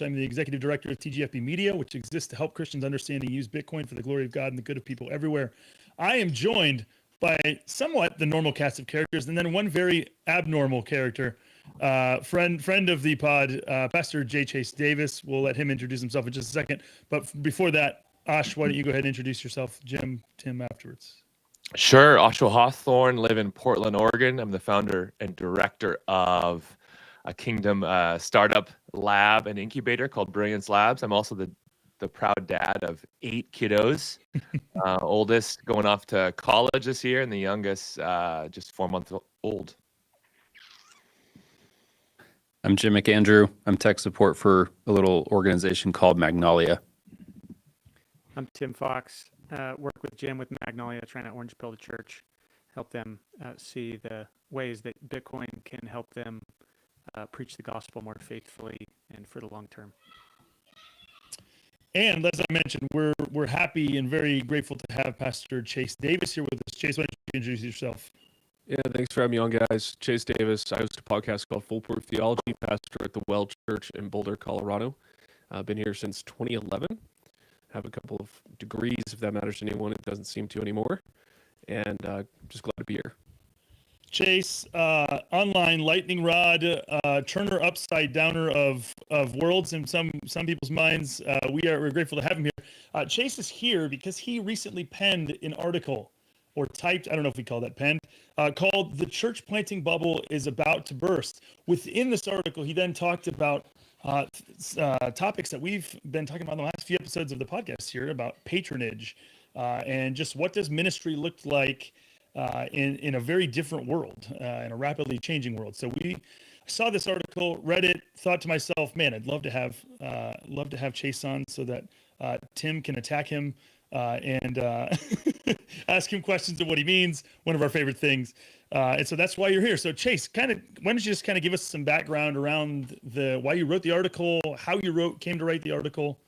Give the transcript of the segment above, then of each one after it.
I'm the executive director of TGFB Media, which exists to help Christians understand and use Bitcoin for the glory of God and the good of people everywhere. I am joined by somewhat the normal cast of characters, and then one very abnormal character, friend of the pod, Pastor J. Chase Davis. We'll let him introduce himself in just a second. But before that, Ash, why don't you go ahead and introduce yourself, Jim, Tim afterwards. Sure. Osho Hawthorne, live in Portland, Oregon. I'm the founder and director of a Kingdom startup lab and incubator called Brilliance Labs. I'm also the proud dad of 8 kiddos, oldest going off to college this year, and the youngest just 4 months old. I'm Jim McAndrew. I'm tech support for a little organization called Magnolia. I'm Tim Fox. Work with Jim with Magnolia, trying to orange pill the church, help them see the ways that Bitcoin can help them preach the gospel more faithfully and for the long term. And as I mentioned, we're happy and very grateful to have Pastor Chase Davis here with us. Chase, why don't you introduce yourself? Yeah, thanks for having me on, guys. Chase Davis. I host a podcast called Foolproof Theology, pastor at the Well Church in Boulder, Colorado. I've been here since 2011. Have a couple of degrees, if that matters to anyone. It doesn't seem to anymore. And just glad to be here. Chase, online lightning rod, turner upside downer of worlds in some people's minds. We're grateful to have him here. Chase is here because he recently penned an article, or typed, I don't know if we call that penned, called "The Church Planting Bubble is About to Burst." Within this article, he then talked about topics that we've been talking about in the last few episodes of the podcast here about patronage and just what does ministry look like in a very different world, in a rapidly changing world. So I saw this article, read it, thought to myself, man, I'd love to have Chase on so that Tim can attack him and ask him questions of what he means, one of our favorite things. And so that's why you're here. So Chase, why don't you just kind of give us some background around why you wrote the article, how you came to write the article.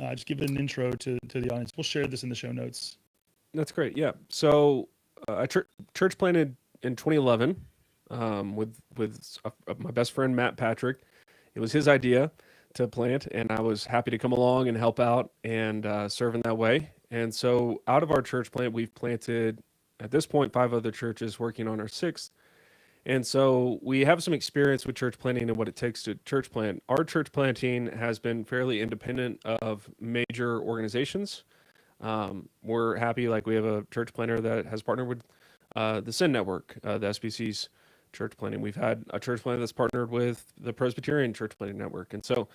Just give it an intro to the audience. We'll share this in the show notes. That's great. Yeah. So I church planted in 2011 with my best friend, Matt Patrick. It was his idea to plant, and I was happy to come along and help out and serve in that way. And so out of our church plant, we've planted, at this point, 5 other churches, working on our 6th. And so we have some experience with church planting and what it takes to church plant. Our church planting has been fairly independent of major organizations. We're happy, like we have a church planter that has partnered with the Sin Network, the SBC's church planting. We've had a church planter that's partnered with the Presbyterian Church Planting Network. And so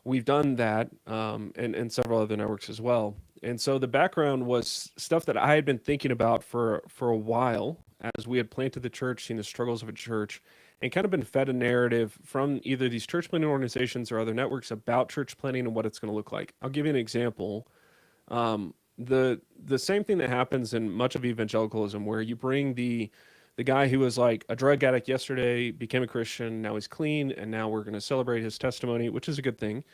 we've done that and several other networks as well. And so the background was stuff that I had been thinking about for a while as we had planted the church, seen the struggles of a church, and kind of been fed a narrative from either these church planting organizations or other networks about church planting and what it's going to look like. I'll give you an example. The same thing that happens in much of evangelicalism, where you bring the guy who was like a drug addict yesterday, became a Christian, now he's clean, and now we're going to celebrate his testimony, which is a good thing.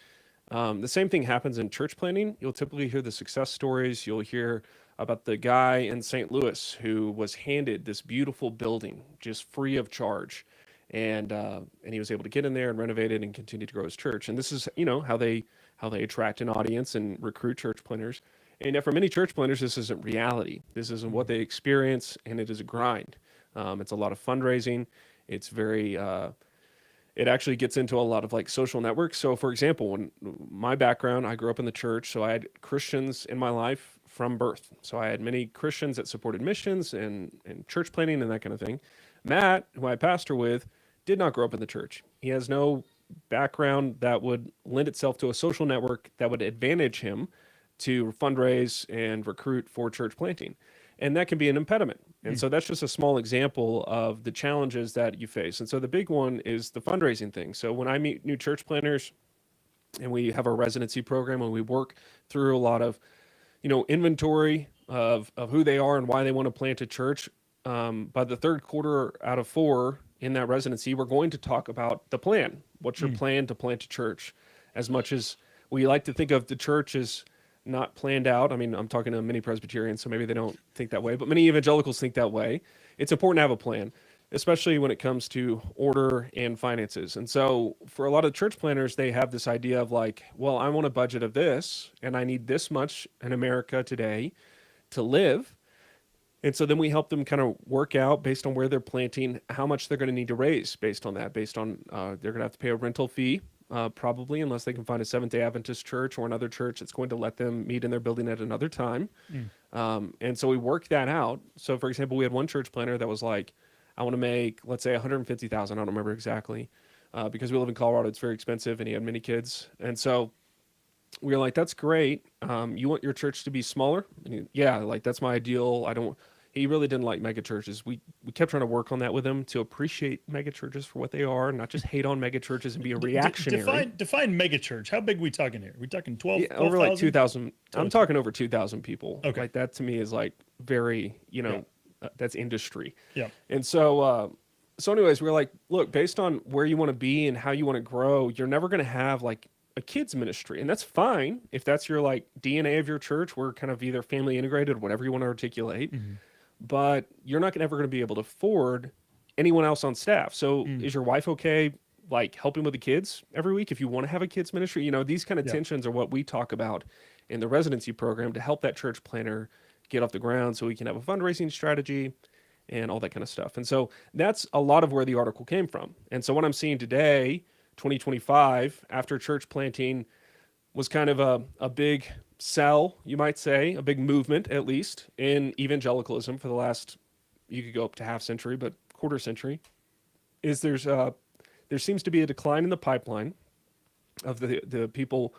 The same thing happens in church planting. You'll typically hear the success stories. You'll hear about the guy in St. Louis who was handed this beautiful building just free of charge, and he was able to get in there and renovate it and continue to grow his church. And this is, how they attract an audience and recruit church planters. And for many church planters, this isn't reality. This isn't what they experience, and it is a grind. It's a lot of fundraising. It's very it actually gets into a lot of like social networks. So for example, when my background, I grew up in the church, so I had Christians in my life from birth. So I had many Christians that supported missions and church planting and that kind of thing. Matt, who I pastor with, did not grow up in the church. He has no background that would lend itself to a social network that would advantage him to fundraise and recruit for church planting. And that can be an impediment. And so that's just a small example of the challenges that you face. And so the big one is the fundraising thing. So when I meet new church planters and we have our residency program and we work through a lot of, inventory of who they are and why they want to plant a church, by the 3rd quarter out of 4 in that residency, we're going to talk about the plan. What's your plan to plant a church? As much as we like to think of the church as not planned out. I mean, I'm talking to many Presbyterians, so maybe they don't think that way, but many evangelicals think that way. It's important to have a plan. especially when it comes to order and finances. And so for a lot of church planners, they have this idea of like, well, I want a budget of this and I need this much in America today to live. And so then we help them kind of work out based on where they're planting, how much they're going to need to raise based on that, based on they're going to have to pay a rental fee, probably, unless they can find a Seventh-day Adventist church or another church that's going to let them meet in their building at another time. And so we work that out. So, for example, we had one church planner that was like, I want to make, let's say, 150,000. I don't remember exactly, because we live in Colorado. It's very expensive, and he had many kids. And so we were like, that's great. You want your church to be smaller? And yeah, like that's my ideal. He really didn't like mega churches. We kept trying to work on that with him to appreciate mega churches for what they are, not just hate on mega churches and be a reactionary. Define mega church. How big are we talking here? We talking 12? Yeah, over like 2,000. I'm talking over 2,000 people. Okay. Like that to me is like very, that's industry. Yeah. And so, anyways, we were like, look, based on where you want to be and how you want to grow, you're never going to have like a kids ministry. And that's fine. If that's your like DNA of your church, we're kind of either family integrated, whatever you want to articulate. But you're not ever going to be able to afford anyone else on staff. So is your wife okay, like helping with the kids every week if you want to have a kids ministry? These kind of tensions are what we talk about in the residency program to help that church planner get off the ground so we can have a fundraising strategy and all that kind of stuff. And so that's a lot of where the article came from. And so what I'm seeing today, 2025, after church planting was kind of a big sell, you might say, a big movement, at least, in evangelicalism for the last, you could go up to half century, but quarter century, is there seems to be a decline in the pipeline of the people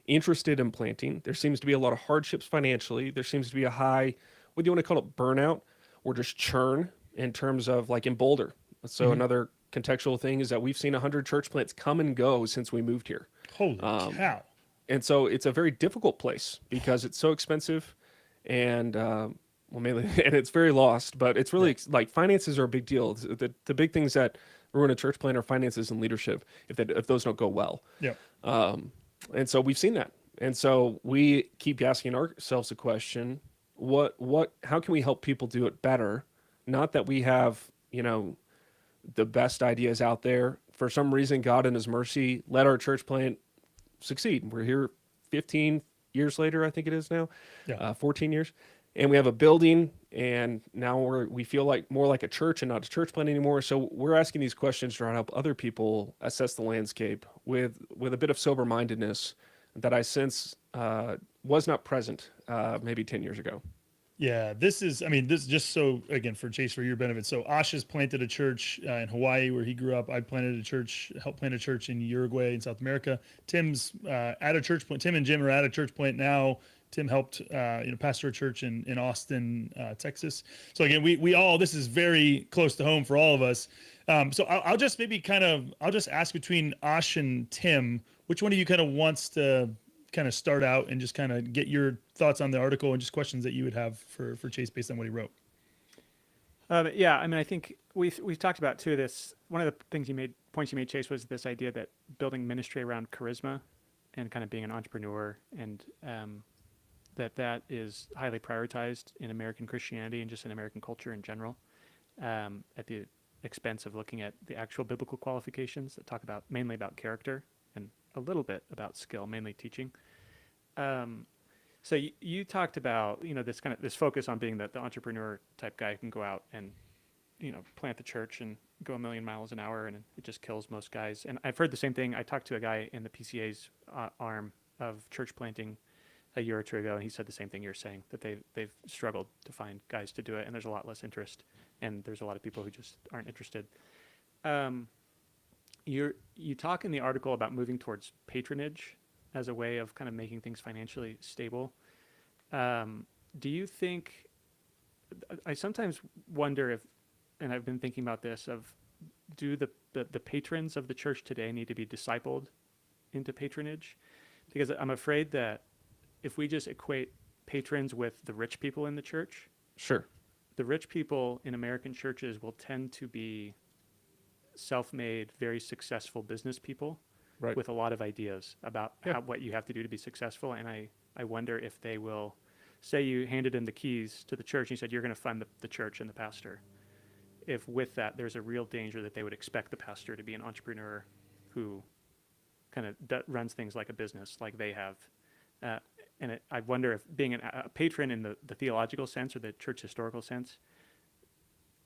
interested in planting. There seems to be a lot of hardships financially. There seems to be a high, what do you want to call it, burnout or just churn in terms of like in Boulder. So another contextual thing is that we've seen 100 church plants come and go since we moved here. Holy cow. And so it's a very difficult place because it's so expensive and, mainly, and it's very lost, but it's really like finances are a big deal. The big things that ruin a church plant are finances and leadership if those don't go well. Yeah. And so we've seen that. And so we keep asking ourselves the question, how can we help people do it better? Not that we have, the best ideas out there. For some reason, God in his mercy let our church plant succeed. We're here 15 years later, I think it is now, 14 years. And we have a building, and now we feel like more like a church and not a church plant anymore. So we're asking these questions to try to help other people assess the landscape with a bit of sober-mindedness that I sense was not present maybe 10 years ago. Yeah, this is just so, again, for Chase, for your benefit. So Ash has planted a church in Hawaii where he grew up. I helped plant a church in Uruguay in South America. Tim's at a church plant. Tim and Jim are at a church plant now. Tim helped, pastor a church in Austin, Texas. So again, we all, this is very close to home for all of us. So I'll just I'll just ask between Ash and Tim, which one of you kind of wants to kind of start out and just kind of get your thoughts on the article and just questions that you would have for Chase based on what he wrote. I think we've talked about too this. One of the points you made, Chase, was this idea that building ministry around charisma and kind of being an entrepreneur, and that is highly prioritized in American Christianity and just in American culture in general, at the expense of looking at the actual biblical qualifications that talk mainly about character and a little bit about skill, mainly teaching. So you talked about, this focus on being the entrepreneur type guy who can go out and, plant the church and go 1,000,000 miles an hour, and it just kills most guys. And I've heard the same thing. I talked to a guy in the PCA's arm of church planting a year or two ago, and he said the same thing you're saying, that they've struggled to find guys to do it, and there's a lot less interest, and there's a lot of people who just aren't interested. You talk in the article about moving towards patronage as a way of kind of making things financially stable. Do you think, I sometimes wonder if, and I've been thinking about this, do the patrons of the church today need to be discipled into patronage? Because I'm afraid that if we just equate patrons with the rich people in the church, sure, the rich people in American churches will tend to be self-made, very successful business people, right, with a lot of ideas about what you have to do to be successful. And I wonder if they will say, you handed in the keys to the church and you said, you're going to fund the church and the pastor. if with that there's a real danger that they would expect the pastor to be an entrepreneur who kind of runs things like a business, like they have. I wonder if being a patron in the theological sense or the church historical sense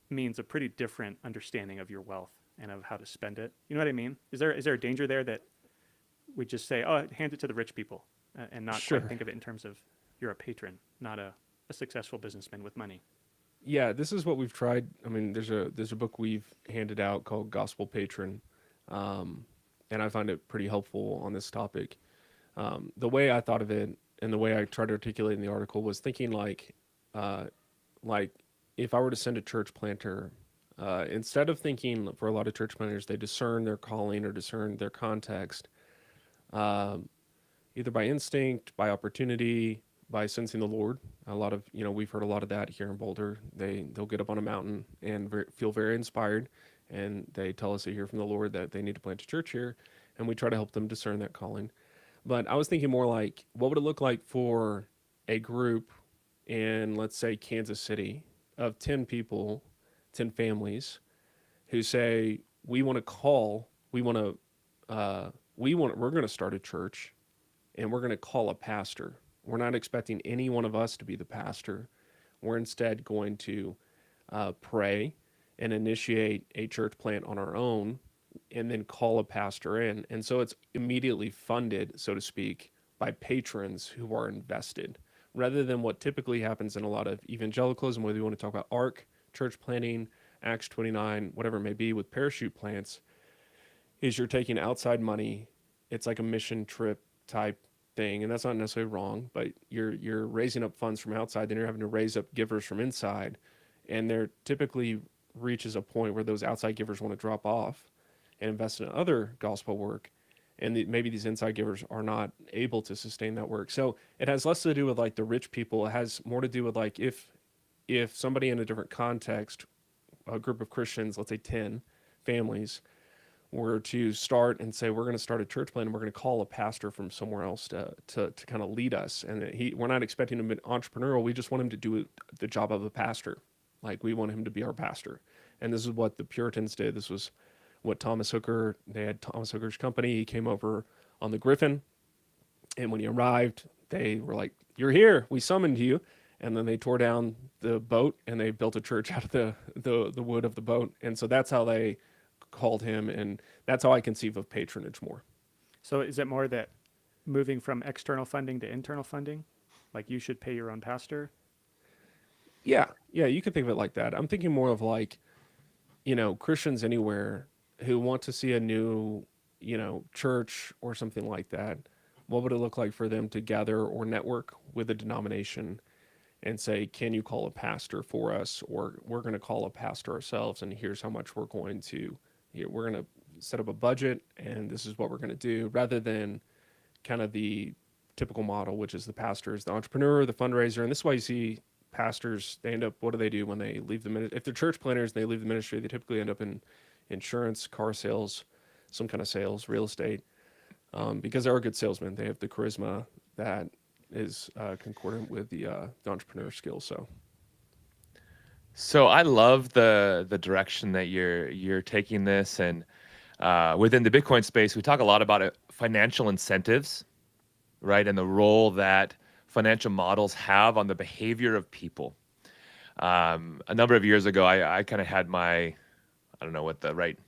means a pretty different understanding of your wealth and of how to spend it. You know what I mean? Is there a danger there that we just say, oh, hand it to the rich people, and not Sure. quite think of it in terms of you're a patron, not a successful businessman with money? Yeah, this is what we've tried. I mean, there's a book we've handed out called Gospel Patron, and I find it pretty helpful on this topic. The way I thought of it and the way I tried to articulate in the article was thinking like if I were to send a church planter, instead of thinking for a lot of church planters, they discern their calling or discern their context, either by instinct, by opportunity, by sensing the Lord. A lot of, we've heard a lot of that here in Boulder. They'll get up on a mountain and feel very inspired, and they tell us they hear from the Lord that they need to plant a church here, and we try to help them discern that calling. But I was thinking more like, what would it look like for a group in, let's say, Kansas City of 10 people, 10 families who say, we're going to start a church, and we're going to call a pastor. We're not expecting any one of us to be the pastor. We're instead going to pray and initiate a church plant on our own, and then call a pastor in. And so it's immediately funded, so to speak, by patrons who are invested, rather than what typically happens in a lot of evangelicalism, whether you want to talk about ARC, church planting, Acts 29, whatever it may be with parachute plants, is you're taking outside money. It's like a mission trip type thing, and that's not necessarily wrong, but you're raising up funds from outside, then you're having to raise up givers from inside, and there typically reaches a point where those outside givers want to drop off and invest in other gospel work, and maybe these inside givers are not able to sustain that work. So it has less to do with like the rich people. It has more to do with like if somebody in a different context, a group of Christians, let's say 10 families, were to start and say, we're going to start a church plant, and we're going to call a pastor from somewhere else to kind of lead us. And we're not expecting him to be entrepreneurial. We just want him to do the job of a pastor. Like, we want him to be our pastor. And this is what the Puritans did. This was what Thomas Hooker, they had Thomas Hooker's company. He came over on the Griffin, and when he arrived, they were like, you're here, we summoned you. And then they tore down the boat, and they built a church out of the wood of the boat. And so that's how they called him, and that's how I conceive of patronage more. So is it more that moving from external funding to internal funding, like you should pay your own pastor? Yeah, you could think of it like that. I'm thinking more of like, Christians anywhere who want to see a new, church or something like that. What would it look like for them to gather or network with a denomination and say, can you call a pastor for us? Or we're going to call a pastor ourselves, and here's how much we're going to set up a budget, and this is what we're going to do, rather than kind of the typical model, which is the pastor is the entrepreneur, the fundraiser. And this is why you see pastors, they end up, what do they do when they leave the ministry? If they're church planners and they leave the ministry, they typically end up in insurance, car sales, some kind of sales, real estate, because they're a good salesman. They have the charisma that is concordant with the entrepreneur skills. So I love the direction that you're taking this, and within the Bitcoin space, we talk a lot about financial incentives, right, and the role that financial models have on the behavior of people. A number of years ago, I kind of had I don't know what the right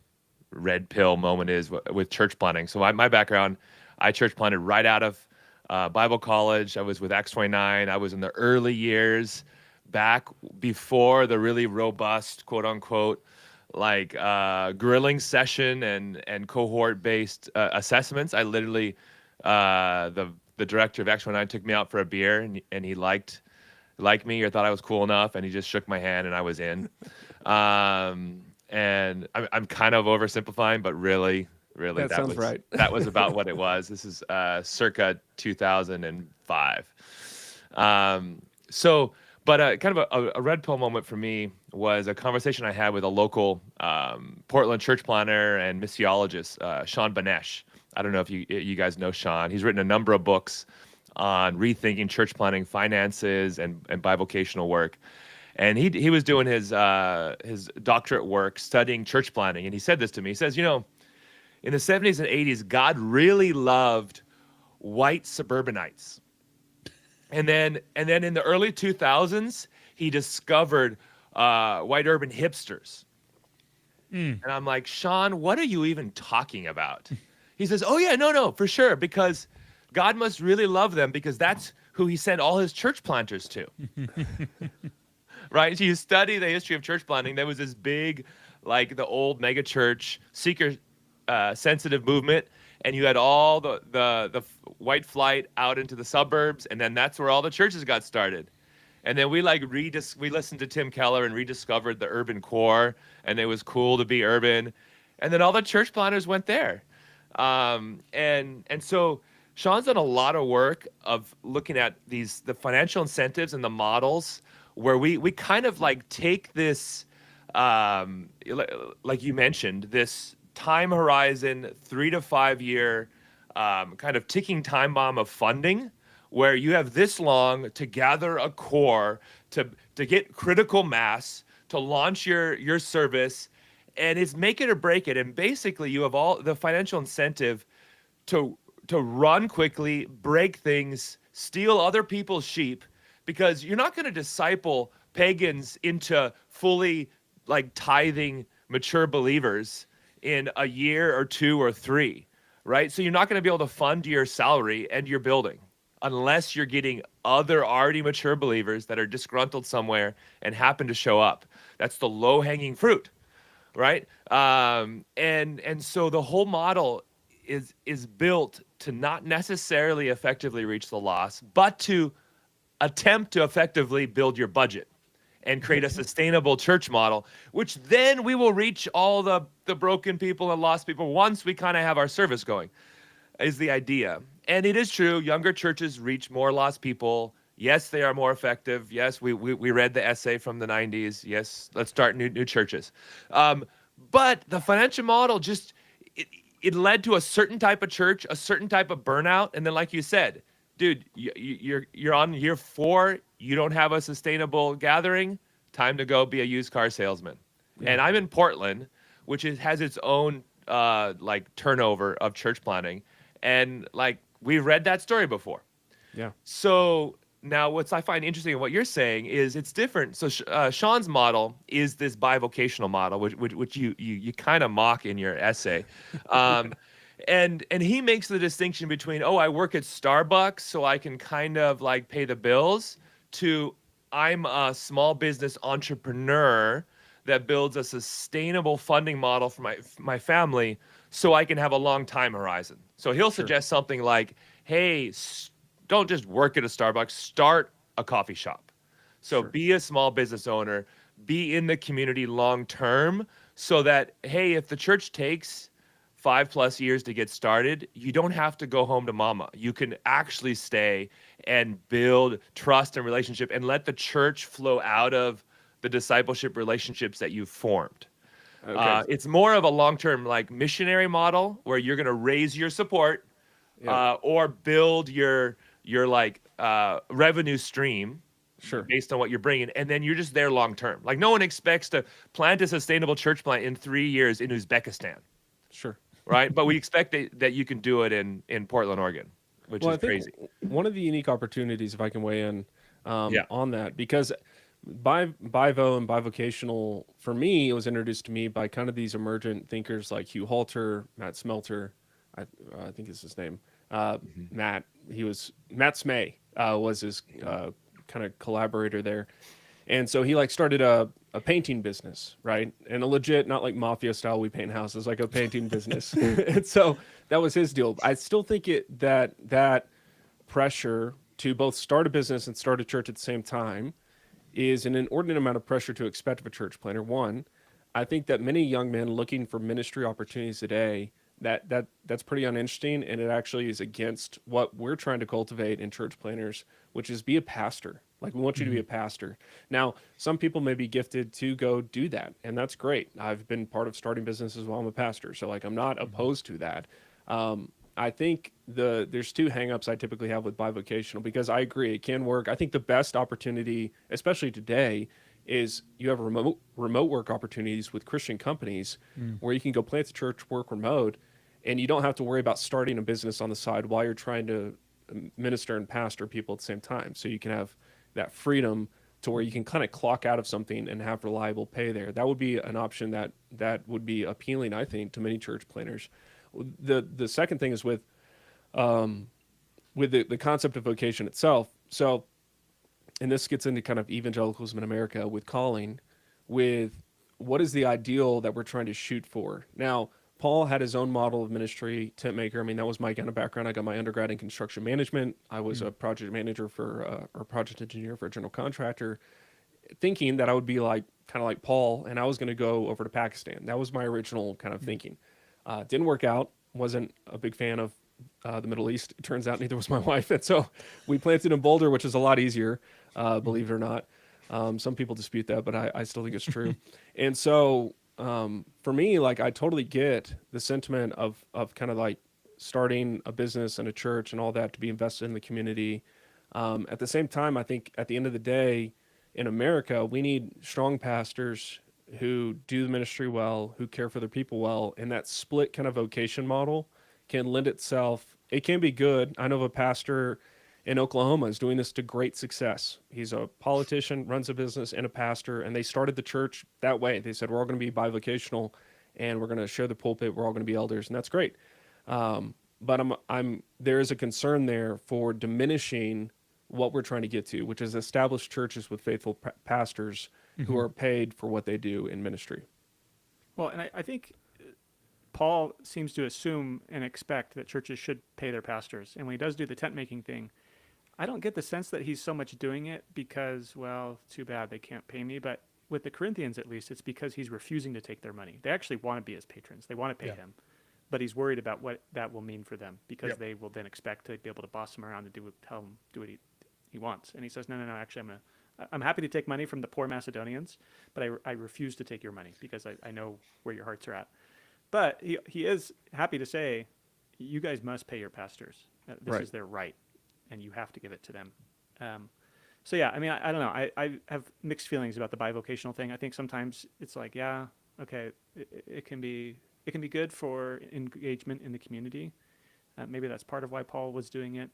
red pill moment is with church planting. So my background, I church planted right out of Bible college. I was with Acts 29. I was in the early years, back before the really robust, quote unquote, like grilling session and cohort based assessments. I literally, the director of Acts 29 took me out for a beer, and he liked me or thought I was cool enough, and he just shook my hand and I was in. And I'm kind of oversimplifying, but really that sounds right. That was about what it was. This is circa 2005. But kind of a red pill moment for me was a conversation I had with a local Portland church planter and missiologist, Sean Banesh. I don't know if you guys know Sean. He's written a number of books on rethinking church planting, finances, and bivocational work. and he was doing his doctorate work studying church planting, and he said this to me. He says, in the 70s and 80s, God really loved white suburbanites. And then in the early 2000s, he discovered white urban hipsters. And I'm like, Sean, what are you even talking about? He says, oh yeah, no, for sure, because God must really love them because that's who he sent all his church planters to. Right? So you study the history of church planting. There was this big, like the old mega church, seeker sensitive movement, and you had all the white flight out into the suburbs, and then that's where all the churches got started. And then we listened to Tim Keller and rediscovered the urban core, and it was cool to be urban. And then all the church planters went there. And so Sean's done a lot of work of looking at the financial incentives and the models where we kind of like take this, like you mentioned, this time horizon, 3 to 5 year kind of ticking time bomb of funding, where you have this long to gather a core, to get critical mass, to launch your service, and it's make it or break it. And basically you have all the financial incentive to run quickly, break things, steal other people's sheep, because you're not going to disciple pagans into fully like tithing mature believers in a year or 2 or 3, right? So you're not going to be able to fund your salary and your building unless you're getting other already mature believers that are disgruntled somewhere and happen to show up. That's the low-hanging fruit, right? And so the whole model is built to not necessarily effectively reach the loss, but to attempt to effectively build your budget and create a sustainable church model, which then we will reach all the broken people and lost people once we kind of have our service going, is the idea. And it is true, younger churches reach more lost people. Yes, they are more effective. Yes, we read the essay from the 90s. Yes, let's start new churches. But the financial model just, it led to a certain type of church, a certain type of burnout. And then like you said, dude, you're on year 4, you don't have a sustainable gathering, time to go be a used car salesman. Yeah. And I'm in Portland, which has its own like turnover of church planting. And like we've read that story before. Yeah. So now what I find interesting in what you're saying is it's different. So Sean's model is this bivocational model, which you kind of mock in your essay. And he makes the distinction between, oh, I work at Starbucks so I can kind of like pay the bills, to I'm a small business entrepreneur that builds a sustainable funding model for my family so I can have a long time horizon. So he'll suggest something like, hey, don't just work at a Starbucks, start a coffee shop. So be a small business owner, be in the community long term, so that, hey, if the church takes 5+ years to get started, you don't have to go home to mama. You can actually stay and build trust and relationship and let the church flow out of the discipleship relationships that you've formed. Okay. It's more of a long-term like missionary model where you're going to raise your support or build your like revenue stream based on what you're bringing, and then you're just there long-term. Like no one expects to plant a sustainable church plant in 3 years in Uzbekistan. Sure. Right, but we expect that you can do it in Portland, Oregon, which is crazy. One of the unique opportunities, if I can weigh in on that, because bivo and bivocational, for me, it was introduced to me by kind of these emergent thinkers like Hugh Halter, Matt Smelter, I think is his name, Matt Smay was his kind of collaborator there. And so he like started a painting business, right? And a legit, not like mafia style, we paint houses, like a painting business. And so that was his deal. I still think that pressure to both start a business and start a church at the same time is an inordinate amount of pressure to expect of a church planter. One, I think that many young men looking for ministry opportunities today, that's pretty uninteresting, and it actually is against what we're trying to cultivate in church planters, which is be a pastor. Like, we want you to be a pastor. Now, some people may be gifted to go do that, and that's great. I've been part of starting businesses while I'm a pastor, so like I'm not opposed to that. I think there's 2 hangups I typically have with bivocational, because I agree it can work. I think the best opportunity, especially today, is you have remote work opportunities with Christian companies where you can go plant the church, work remote, and you don't have to worry about starting a business on the side while you're trying to minister and pastor people at the same time. So you can have that freedom to where you can kind of clock out of something and have reliable pay there. That would be an option that would be appealing, I think, to many church planners. The second thing is with the concept of vocation itself. So, and this gets into kind of evangelicalism in America with calling, with what is the ideal that we're trying to shoot for. Now, Paul had his own model of ministry, tent maker. I mean, that was my kind of background. I got my undergrad in construction management. I was a project manager or project engineer for a general contractor, thinking that I would be like kind of like Paul, and I was going to go over to Pakistan. That was my original kind of thinking. Didn't work out. Wasn't a big fan of the Middle East. It turns out neither was my wife, and so we planted in Boulder, which is a lot easier, believe it or not. Some people dispute that, but I still think it's true. And so for me, like, I totally get the sentiment of kind of like starting a business and a church and all that to be invested in the community. At the same time, I think at the end of the day, in America, we need strong pastors who do the ministry well, who care for their people well, and that split kind of vocation model can lend itself. It can be good. I know of a pastor in Oklahoma is doing this to great success. He's a politician, runs a business, and a pastor, and they started the church that way. They said, we're all going to be bivocational, and we're going to share the pulpit. We're all going to be elders, and that's great. But there is a concern there for diminishing what we're trying to get to, which is established churches with faithful pastors who are paid for what they do in ministry. Well, and I think Paul seems to assume and expect that churches should pay their pastors. And when he does do the tent making thing, I don't get the sense that he's so much doing it because, well, too bad they can't pay me. But with the Corinthians, at least, it's because he's refusing to take their money. They actually want to be his patrons. They want to pay him. But he's worried about what that will mean for them, because they will then expect to be able to boss him around and tell him do what he wants. And he says, no, actually, I'm happy to take money from the poor Macedonians, but I refuse to take your money because I know where your hearts are at. But he is happy to say, you guys must pay your pastors. This is their right, and you have to give it to them. So yeah, I mean, I don't know. I have mixed feelings about the bivocational thing. I think sometimes it's like, yeah, okay, it can be good for engagement in the community. Maybe that's part of why Paul was doing it.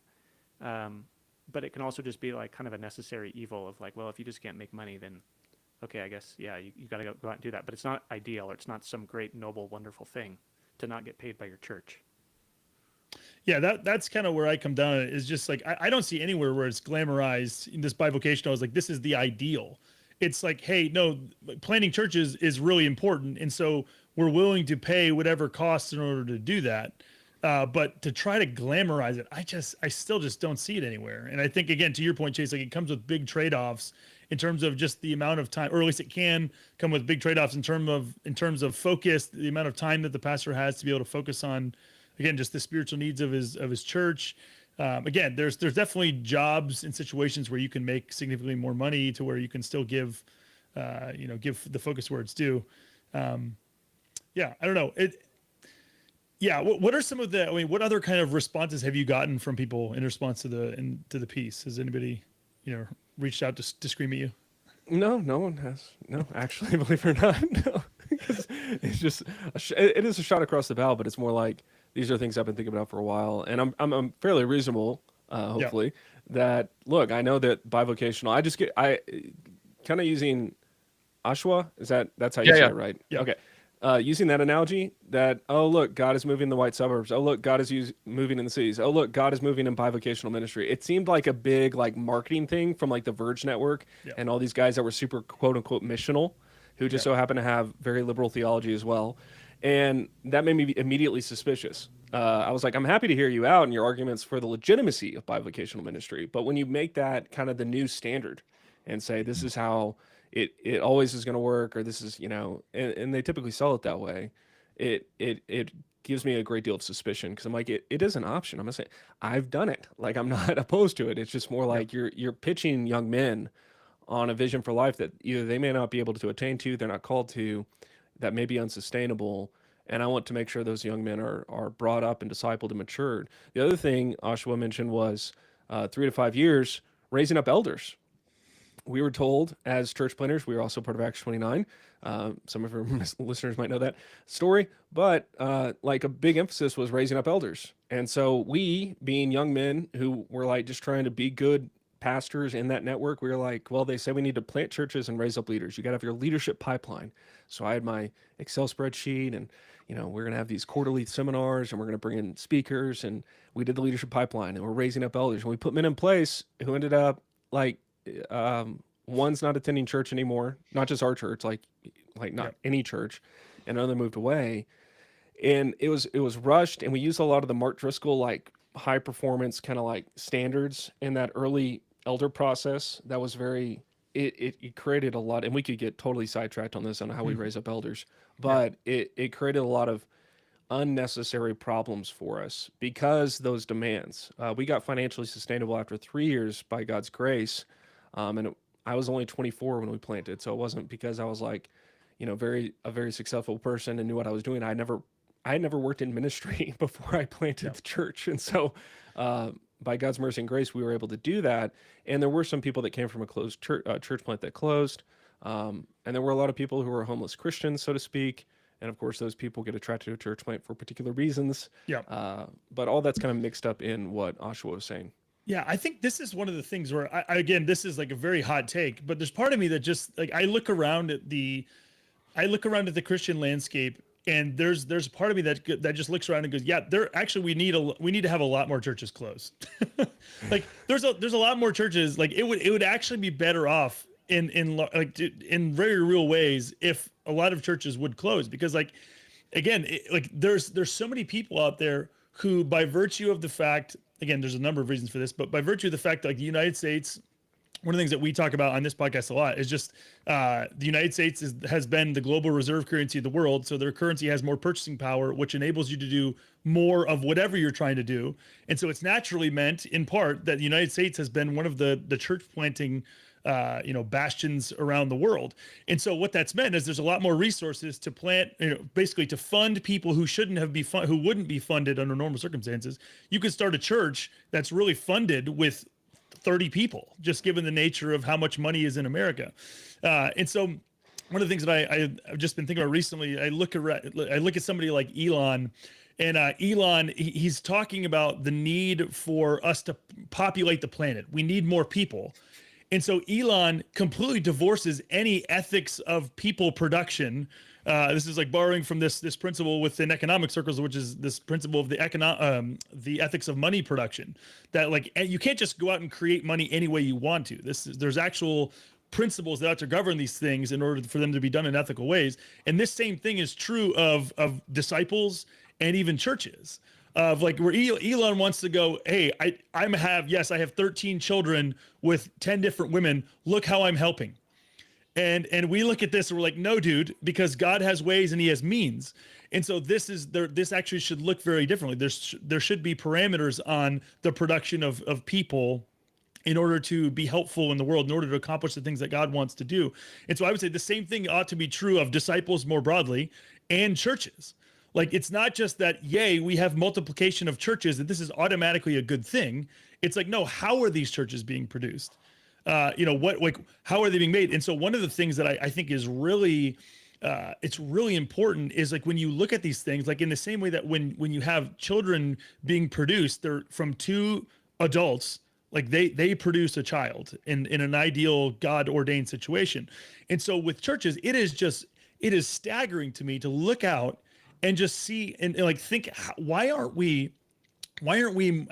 But it can also just be like kind of a necessary evil of like, well, if you just can't make money, then okay, I guess, yeah, you got to go out and do that. But it's not ideal, or it's not some great, noble, wonderful thing to not get paid by your church. Yeah, that's kind of where I come down. Is just like, I don't see anywhere where it's glamorized in this bivocational. It's like, this is the ideal. It's like, hey, no, planting churches is really important. And so we're willing to pay whatever costs in order to do that. But to try to glamorize it, I still just don't see it anywhere. And I think, again, to your point, Chase, like, it comes with big trade-offs in terms of just the amount of time, or at least it can come with big trade-offs in terms of focus, the amount of time that the pastor has to be able to focus on, again, just the spiritual needs of his church. Again, there's definitely jobs and situations where you can make significantly more money to where you can still give the focus where it's due. Yeah, I don't know. What are some of what other kind of responses have you gotten from people in response to the piece? Has anybody, reached out to scream at you? No, no one has. No, actually, believe it or not, no. It's just it is a shot across the bow, but it's more like these are things I've been thinking about for a while, and I'm fairly reasonable, hopefully. That look, I know that bivocational. I kind of using Ashwa. That's how you say it, right? Yeah. Okay. Using that analogy that, oh, look, God is moving in the white suburbs. Oh, look, God is moving in the cities. Oh, look, God is moving in bivocational ministry. It seemed like a big marketing thing from the Verge Network and all these guys that were super quote unquote missional, who just so happen to have very liberal theology as well. And that made me immediately suspicious. I was like, I'm happy to hear you out and your arguments for the legitimacy of bivocational ministry. But when you make that kind of the new standard and say, this is how it always is going to work, or this is, and they typically sell it that way, it gives me a great deal of suspicion, because I'm like, it is an option. I'm going to say, I've done it. Like, I'm not opposed to it. It's just more like you're pitching young men on a vision for life that either they may not be able to attain to, they're not called to, that may be unsustainable. And I want to make sure those young men are brought up and discipled and matured. The other thing Ashwa mentioned was 3 to 5 years raising up elders. we were told as church planters, we were also part of Acts 29. Some of our listeners might know that story, but like a big emphasis was raising up elders. And so we, being young men who were like just trying to be good pastors in that network, we were like, well, they say we need to plant churches and raise up leaders. You got to have your leadership pipeline. So I had my Excel spreadsheet, and we're going to have these quarterly seminars, and we're going to bring in speakers, and we did the leadership pipeline, and we're raising up elders, and we put men in place who ended up like one's not attending church anymore, not just our church, like not any church, and another moved away. And it was rushed, and we used a lot of the Mark Driscoll like high performance kind of like standards in that early elder process. That was very it created a lot, and we could get totally sidetracked on this on how we raise up elders, but it created a lot of unnecessary problems for us because those demands. We got financially sustainable after 3 years by God's grace, and I was only 24 when we planted, so it wasn't because I was like, a very successful person and knew what I was doing. I had never worked in ministry before I planted the church, and so by God's mercy and grace, we were able to do that. And there were some people that came from a closed church plant that closed, and there were a lot of people who were homeless Christians, so to speak. And of course, those people get attracted to a church plant for particular reasons. Yeah. But all that's kind of mixed up in what Oshawa was saying. Yeah, I think this is one of the things where again, this is like a very hot take, but there's part of me that just like I look around at the Christian landscape, and there's a part of me that just looks around and goes, yeah, we need to have a lot more churches closed. Like there's a lot more churches. Like it would actually be better off in very real ways if a lot of churches would close, because like again, there's so many people out there who, by virtue of the fact, again, there's a number of reasons for this, but by virtue of the fact that like the United States, one of the things that we talk about on this podcast a lot is just the United States has been the global reserve currency of the world. So their currency has more purchasing power, which enables you to do more of whatever you're trying to do. And so it's naturally meant in part that the United States has been one of the church planting bastions around the world. And so what that's meant is there's a lot more resources to plant, basically to fund people who who wouldn't be funded under normal circumstances. You could start a church that's really funded with 30 people, just given the nature of how much money is in America. And so one of the things that I've just been thinking about recently, I look at somebody like Elon, and Elon, he's talking about the need for us to populate the planet. We need more people. And so Elon completely divorces any ethics of people production. This is like borrowing from this principle within economic circles, which is this principle of the ethics of money production. That like you can't just go out and create money any way you want to. There's actual principles that have to govern these things in order for them to be done in ethical ways. And this same thing is true of disciples and even churches. Of like where Elon wants to go, hey, I have 13 children with 10 different women. Look how I'm helping. And we look at this and we're like, no, dude, because God has ways and he has means. And so this actually should look very differently. There should be parameters on the production of people in order to be helpful in the world, in order to accomplish the things that God wants to do. And so I would say the same thing ought to be true of disciples more broadly and churches. Like, it's not just that, yay, we have multiplication of churches, that this is automatically a good thing. It's like, no, how are these churches being produced? How are they being made? And so one of the things that I think is really, it's really important is like when you look at these things, like in the same way that when you have children being produced, they're from two adults, like they produce a child in an ideal God ordained situation. And so with churches, it is staggering to me to look out and just see and like think, why aren't we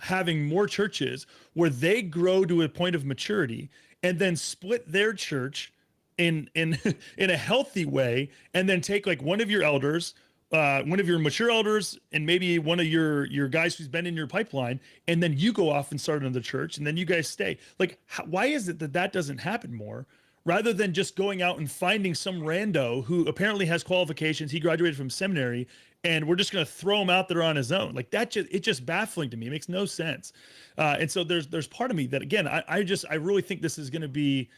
having more churches where they grow to a point of maturity and then split their church in a healthy way, and then take like one of your elders, one of your mature elders, and maybe one of your guys who's been in your pipeline, and then you go off and start another church, and then you guys stay. Like, why is it that doesn't happen more? Rather than just going out and finding some rando who apparently has qualifications, he graduated from seminary, and we're just going to throw him out there on his own. Like it's just baffling to me. It makes no sense. And so there's part of me that, again, I really think this is going to be,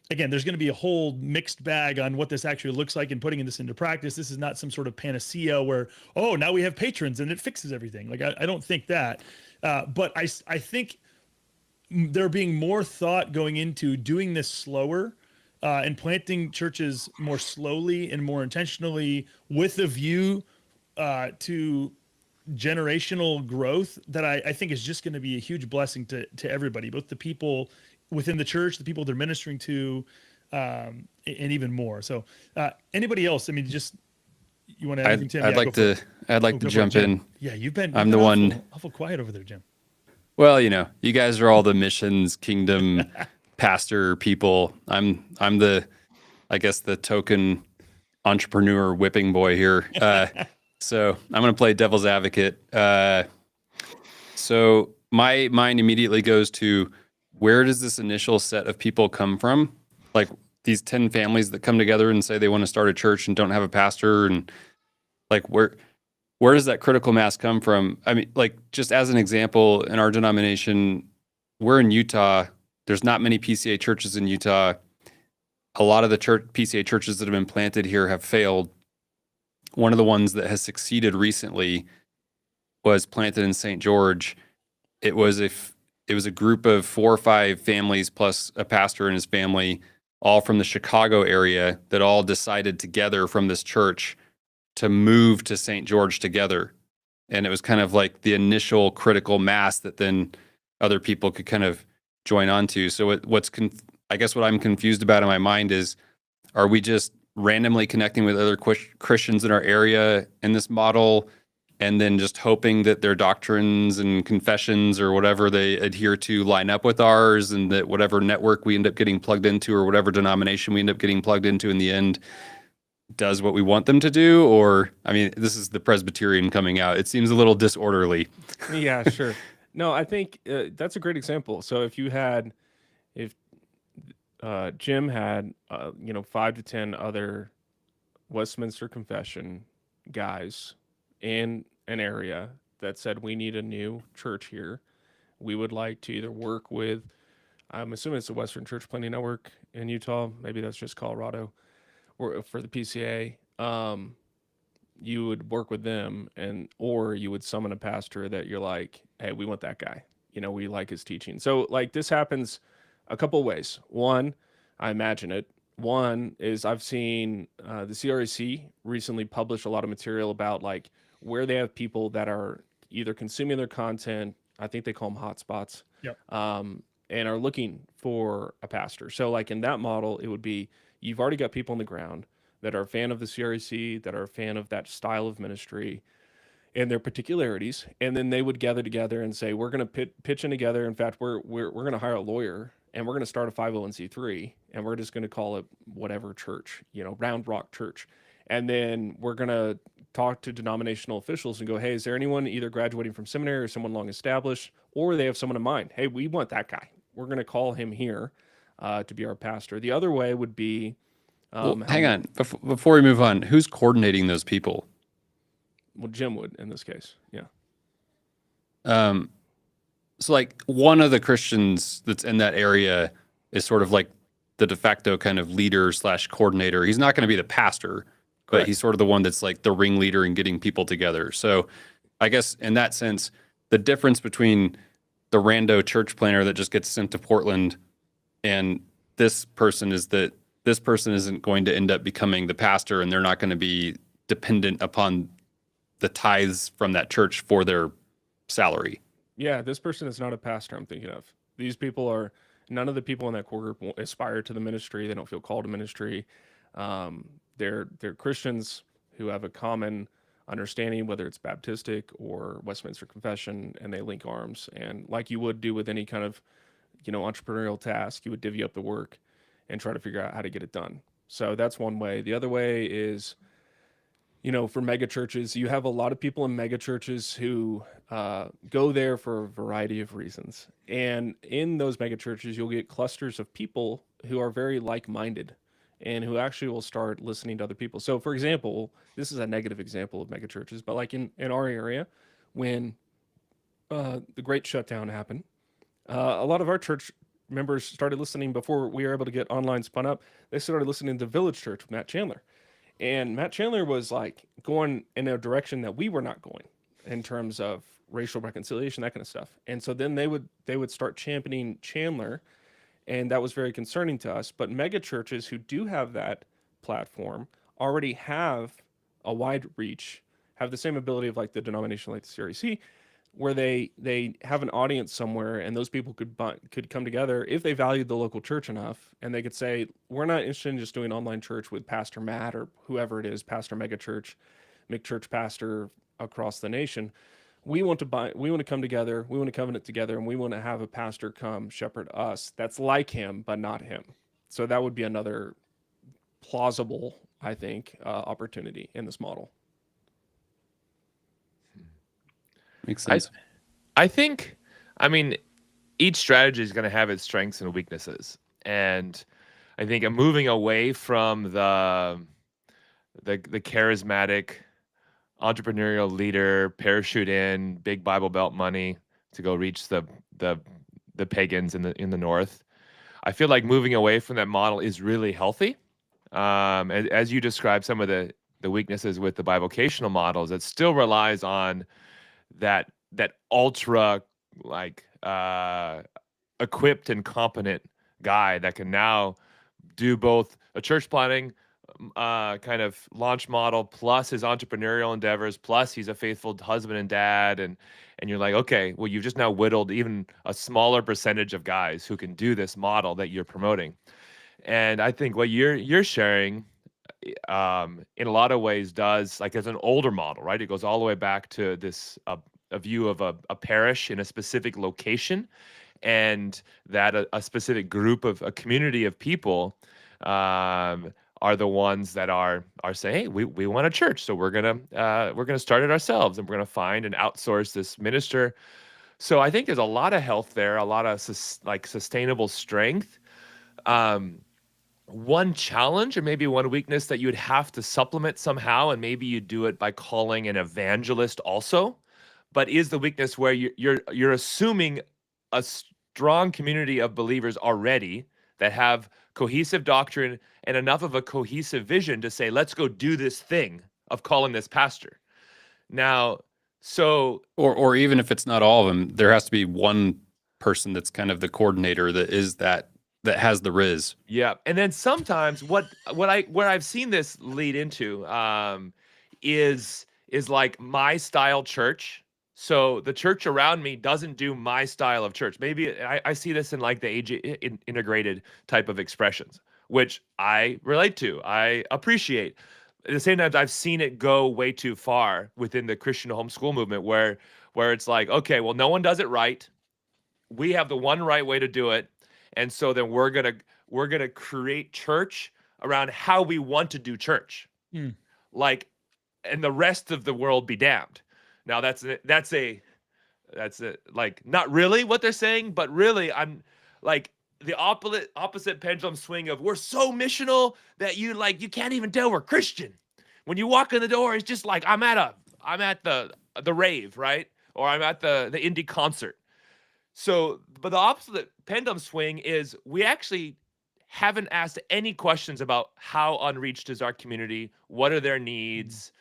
again, there's going to be a whole mixed bag on what this actually looks like and putting this into practice. This is not some sort of panacea where, oh, now we have patrons and it fixes everything. Like I don't think that. But I think there being more thought going into doing this slower and planting churches more slowly and more intentionally with a view to generational growth that I think is just going to be a huge blessing to everybody, both the people within the church, the people they're ministering to, and even more. So anybody else? I mean, just you want to add anything, Tim? I'd like to go for jump it, Jim. in. Yeah, you've been I'm the one. awful quiet over there, Jim. Well, you guys are all the missions kingdom pastor people. I'm the, I guess, the token entrepreneur whipping boy here. So I'm going to play devil's advocate. So my mind immediately goes to, where does this initial set of people come from? Like these 10 families that come together and say they want to start a church and don't have a pastor, and like where does that critical mass come from? I mean, like just as an example, in our denomination, we're in Utah. There's not many PCA churches in Utah. A lot of the PCA churches that have been planted here have failed. One of the ones that has succeeded recently was planted in St. George. It was a group of 4 or 5 families plus a pastor and his family, all from the Chicago area, that all decided together from this church to move to St. George together. And it was kind of like the initial critical mass that then other people could kind of join onto. So I guess what I'm confused about in my mind is, are we just randomly connecting with other Christians in our area in this model, and then just hoping that their doctrines and confessions or whatever they adhere to line up with ours, and that whatever network we end up getting plugged into or whatever denomination we end up getting plugged into in the end does what we want them to do? Or, I mean, this is the Presbyterian coming out. It seems a little disorderly. Yeah, sure. No, I think that's a great example. So if Jim had 5 to 10 other Westminster Confession guys in an area that said, we need a new church here, we would like to either work with, I'm assuming it's the Western Churchplanting Network in Utah, maybe that's just Colorado, or for the PCA, you would work with them, or you would summon a pastor that you're like, hey, we want that guy. We like his teaching. So like this happens a couple ways. One, I imagine it. One is I've seen the CREC recently publish a lot of material about like where they have people that are either consuming their content, I think they call them hotspots, Yep. And are looking for a pastor. So like in that model, it would be, you've already got people on the ground that are a fan of the CREC, that are a fan of that style of ministry and their particularities, and then they would gather together and say, we're going to pitch in together. In fact, we're going to hire a lawyer, and we're going to start a 501c3, and we're just going to call it whatever church, Round Rock Church. And then we're going to talk to denominational officials and go, hey, is there anyone either graduating from seminary or someone long established, or they have someone in mind? Hey, we want that guy. We're going to call him here to be our pastor. The other way would be... hang on. Before we move on, who's coordinating those people? Well, Jim would in this case. Yeah. So like one of the Christians that's in that area is sort of like the de facto kind of leader / coordinator. He's not going to be the pastor, but Correct. he's sort of the one that's like the ringleader in getting people together. So I guess in that sense, the difference between the rando church planner that just gets sent to Portland and this person is that this person isn't going to end up becoming the pastor, and they're not going to be dependent upon the tithes from that church for their salary. Yeah, this person is not a pastor I'm thinking of. These people are, none of the people in that core group aspire to the ministry. They don't feel called to ministry. They're Christians who have a common understanding, whether it's Baptistic or Westminster Confession, and they link arms. And like you would do with any kind of, entrepreneurial task, you would divvy up the work and try to figure out how to get it done. So that's one way. The other way is, for mega churches, you have a lot of people in mega churches who go there for a variety of reasons. And in those mega churches, you'll get clusters of people who are very like-minded and who actually will start listening to other people. So for example, this is a negative example of mega churches, but like in our area, when the Great Shutdown happened, a lot of our church members started listening before we were able to get online spun up. They started listening to Village Church with Matt Chandler. And Matt Chandler was like going in a direction that we were not going in terms of racial reconciliation, that kind of stuff. And so then they would start championing Chandler, and that was very concerning to us. But mega churches who do have that platform already have a wide reach, have the same ability of like the denomination like the CREC, where they have an audience somewhere, and those people could come together if they valued the local church enough, and they could say, we're not interested in just doing online church with Pastor Matt or whoever it is, Pastor Mega Church, McChurch pastor across the nation. We want to come together, we want to covenant together, and we want to have a pastor come shepherd us that's like him but not him. So that would be another plausible, I think, opportunity in this model. Makes sense. I think, I mean, each strategy is going to have its strengths and weaknesses, and I think I'm moving away from the charismatic entrepreneurial leader, parachute in, big Bible Belt money to go reach the pagans in the north. I feel like moving away from that model is really healthy. As you described some of the weaknesses with the bivocational models, it still relies on that ultra equipped and competent guy that can now do both a church planting kind of launch model plus his entrepreneurial endeavors, plus he's a faithful husband and dad, and you're like, okay, well, you've just now whittled even a smaller percentage of guys who can do this model that you're promoting. And I think what you're sharing in a lot of ways does, like, as an older model, right? It goes all the way back to this a view of a parish in a specific location, and that a specific group of a community of people are the ones that are saying, hey, we want a church, so we're gonna start it ourselves, and we're gonna find and outsource this minister. So I think there's a lot of health there, a lot of sustainable strength. One challenge or maybe one weakness that you'd have to supplement somehow, and maybe you do it by calling an evangelist also, but is the weakness where you're assuming a strong community of believers already that have cohesive doctrine and enough of a cohesive vision to say, let's go do this thing of calling this pastor. Now, so or even if it's not all of them, there has to be one person that's kind of the coordinator that has the riz. Yeah, and then sometimes where I've seen this lead into is like my style church. So the church around me doesn't do my style of church. Maybe I see this in like the age integrated type of expressions, which I relate to, I appreciate. At the same time, I've seen it go way too far within the Christian homeschool movement, where it's like, okay, well, no one does it right. We have the one right way to do it, and so then we're gonna create church around how we want to do church, like, and the rest of the world be damned. Now that's like not really what they're saying, but really I'm like the opposite pendulum swing of we're so missional that you can't even tell we're Christian. When you walk in the door, it's just like I'm at the rave, right? Or I'm at the indie concert. So, but the opposite pendulum swing is we actually haven't asked any questions about how unreached is our community, what are their needs,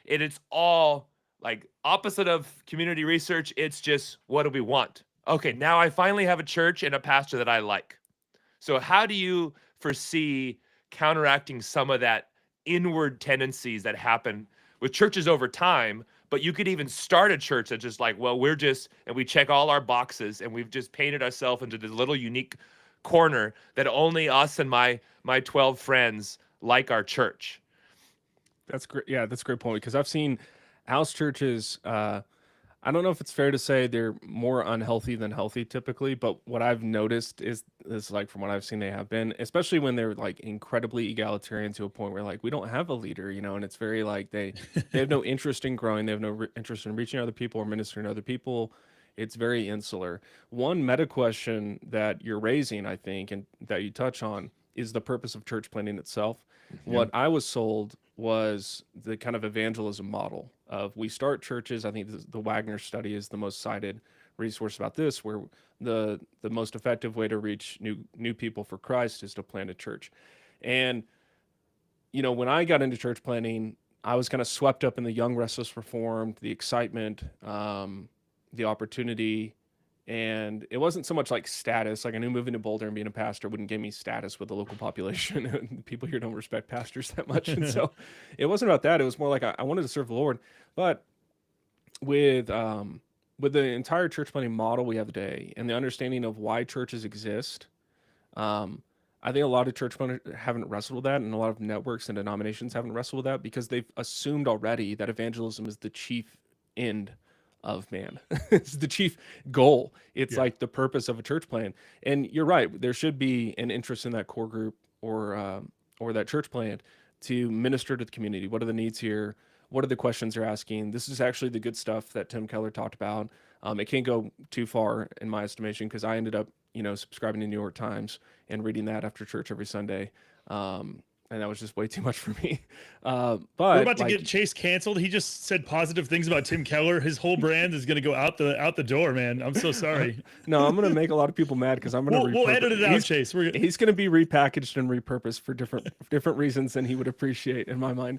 it's all like opposite of community research. It's just, what do we want? Okay, now I finally have a church and a pastor that I like. So how do you foresee counteracting some of that inward tendencies that happen with churches over time? But you could even start a church that's just like, well, and we check all our boxes, and we've just painted ourselves into this little unique corner that only us and my 12 friends like our church. That's great. Yeah, that's a great point, because I've seen house churches. I don't know if it's fair to say they're more unhealthy than healthy typically, but what I've noticed is like, from what I've seen, they have been, especially when they're like incredibly egalitarian to a point where like we don't have a leader, and it's very like they have no interest in growing, they have no interest in reaching other people or ministering to other people. It's very insular. One meta question that you're raising, I think, and that you touch on, is the purpose of church planting itself. What I was sold was the kind of evangelism model of we start churches. I think the Wagner study is the most cited resource about this, where the most effective way to reach new people for Christ is to plant a church. And when I got into church planting, I was kind of swept up in the young, restless, reformed, the excitement, the opportunity. And it wasn't so much like status. Like I knew moving to Boulder and being a pastor wouldn't give me status with the local population. People here don't respect pastors that much. And so it wasn't about that. It was more like I wanted to serve the Lord. But with the entire church planting model we have today and the understanding of why churches exist, I think a lot of church planters haven't wrestled with that, and a lot of networks and denominations haven't wrestled with that because they've assumed already that evangelism is the chief end of man. It's the chief goal. It's like the purpose of a church plant. And you're right. There should be an interest in that core group or that church plant to minister to the community. What are the needs here? What are the questions they're asking? This is actually the good stuff that Tim Keller talked about. It can't go too far in my estimation because I ended up, subscribing to New York Times and reading that after church every Sunday. And that was just way too much for me. But we're about to get Chase canceled. He just said positive things about Tim Keller. His whole brand is going to go out the door, man. I'm so sorry. No, I'm going to make a lot of people mad because I'm going to we'll edit it out, Chase. He's going to be repackaged and repurposed for different reasons than he would appreciate in my mind.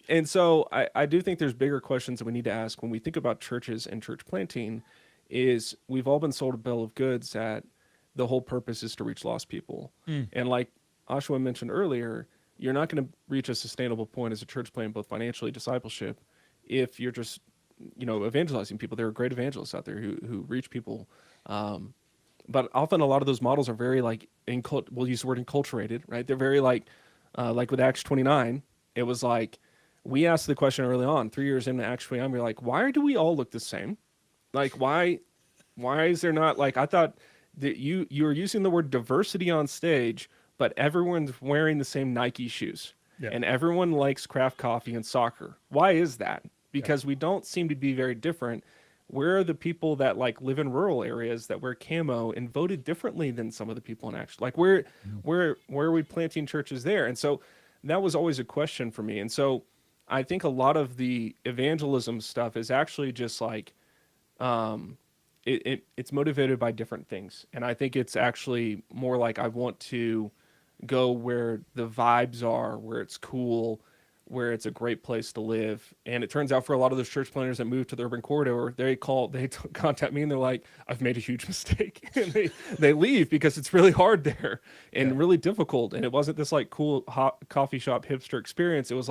And so I do think there's bigger questions that we need to ask when we think about churches and church planting. Is we've all been sold a bill of goods that the whole purpose is to reach lost people, and like Oshua mentioned earlier, you're not going to reach a sustainable point as a church plant, both financially, discipleship, if you're just, evangelizing people. There are great evangelists out there who reach people. But often a lot of those models are very we'll use the word enculturated, right? They're very like with Acts 29, it was like, we asked the question early on, 3 years into Acts 29, we're like, why do we all look the same? Like, why is there not, I thought that you were using the word diversity on stage, but everyone's wearing the same Nike shoes, and everyone likes craft coffee and soccer. Why is that? Because we don't seem to be very different. Where are the people that live in rural areas that wear camo and voted differently than some of the people in action? Where are we planting churches there? And so that was always a question for me. And so I think a lot of the evangelism stuff is actually just it's motivated by different things. And I think it's actually more like I want to go where the vibes are, where it's cool, where it's a great place to live. And it turns out for a lot of those church planners that move to the urban corridor, they contact me and they're like, I've made a huge mistake. And they leave because it's really hard there and really difficult. And it wasn't this cool hot coffee shop hipster experience. It was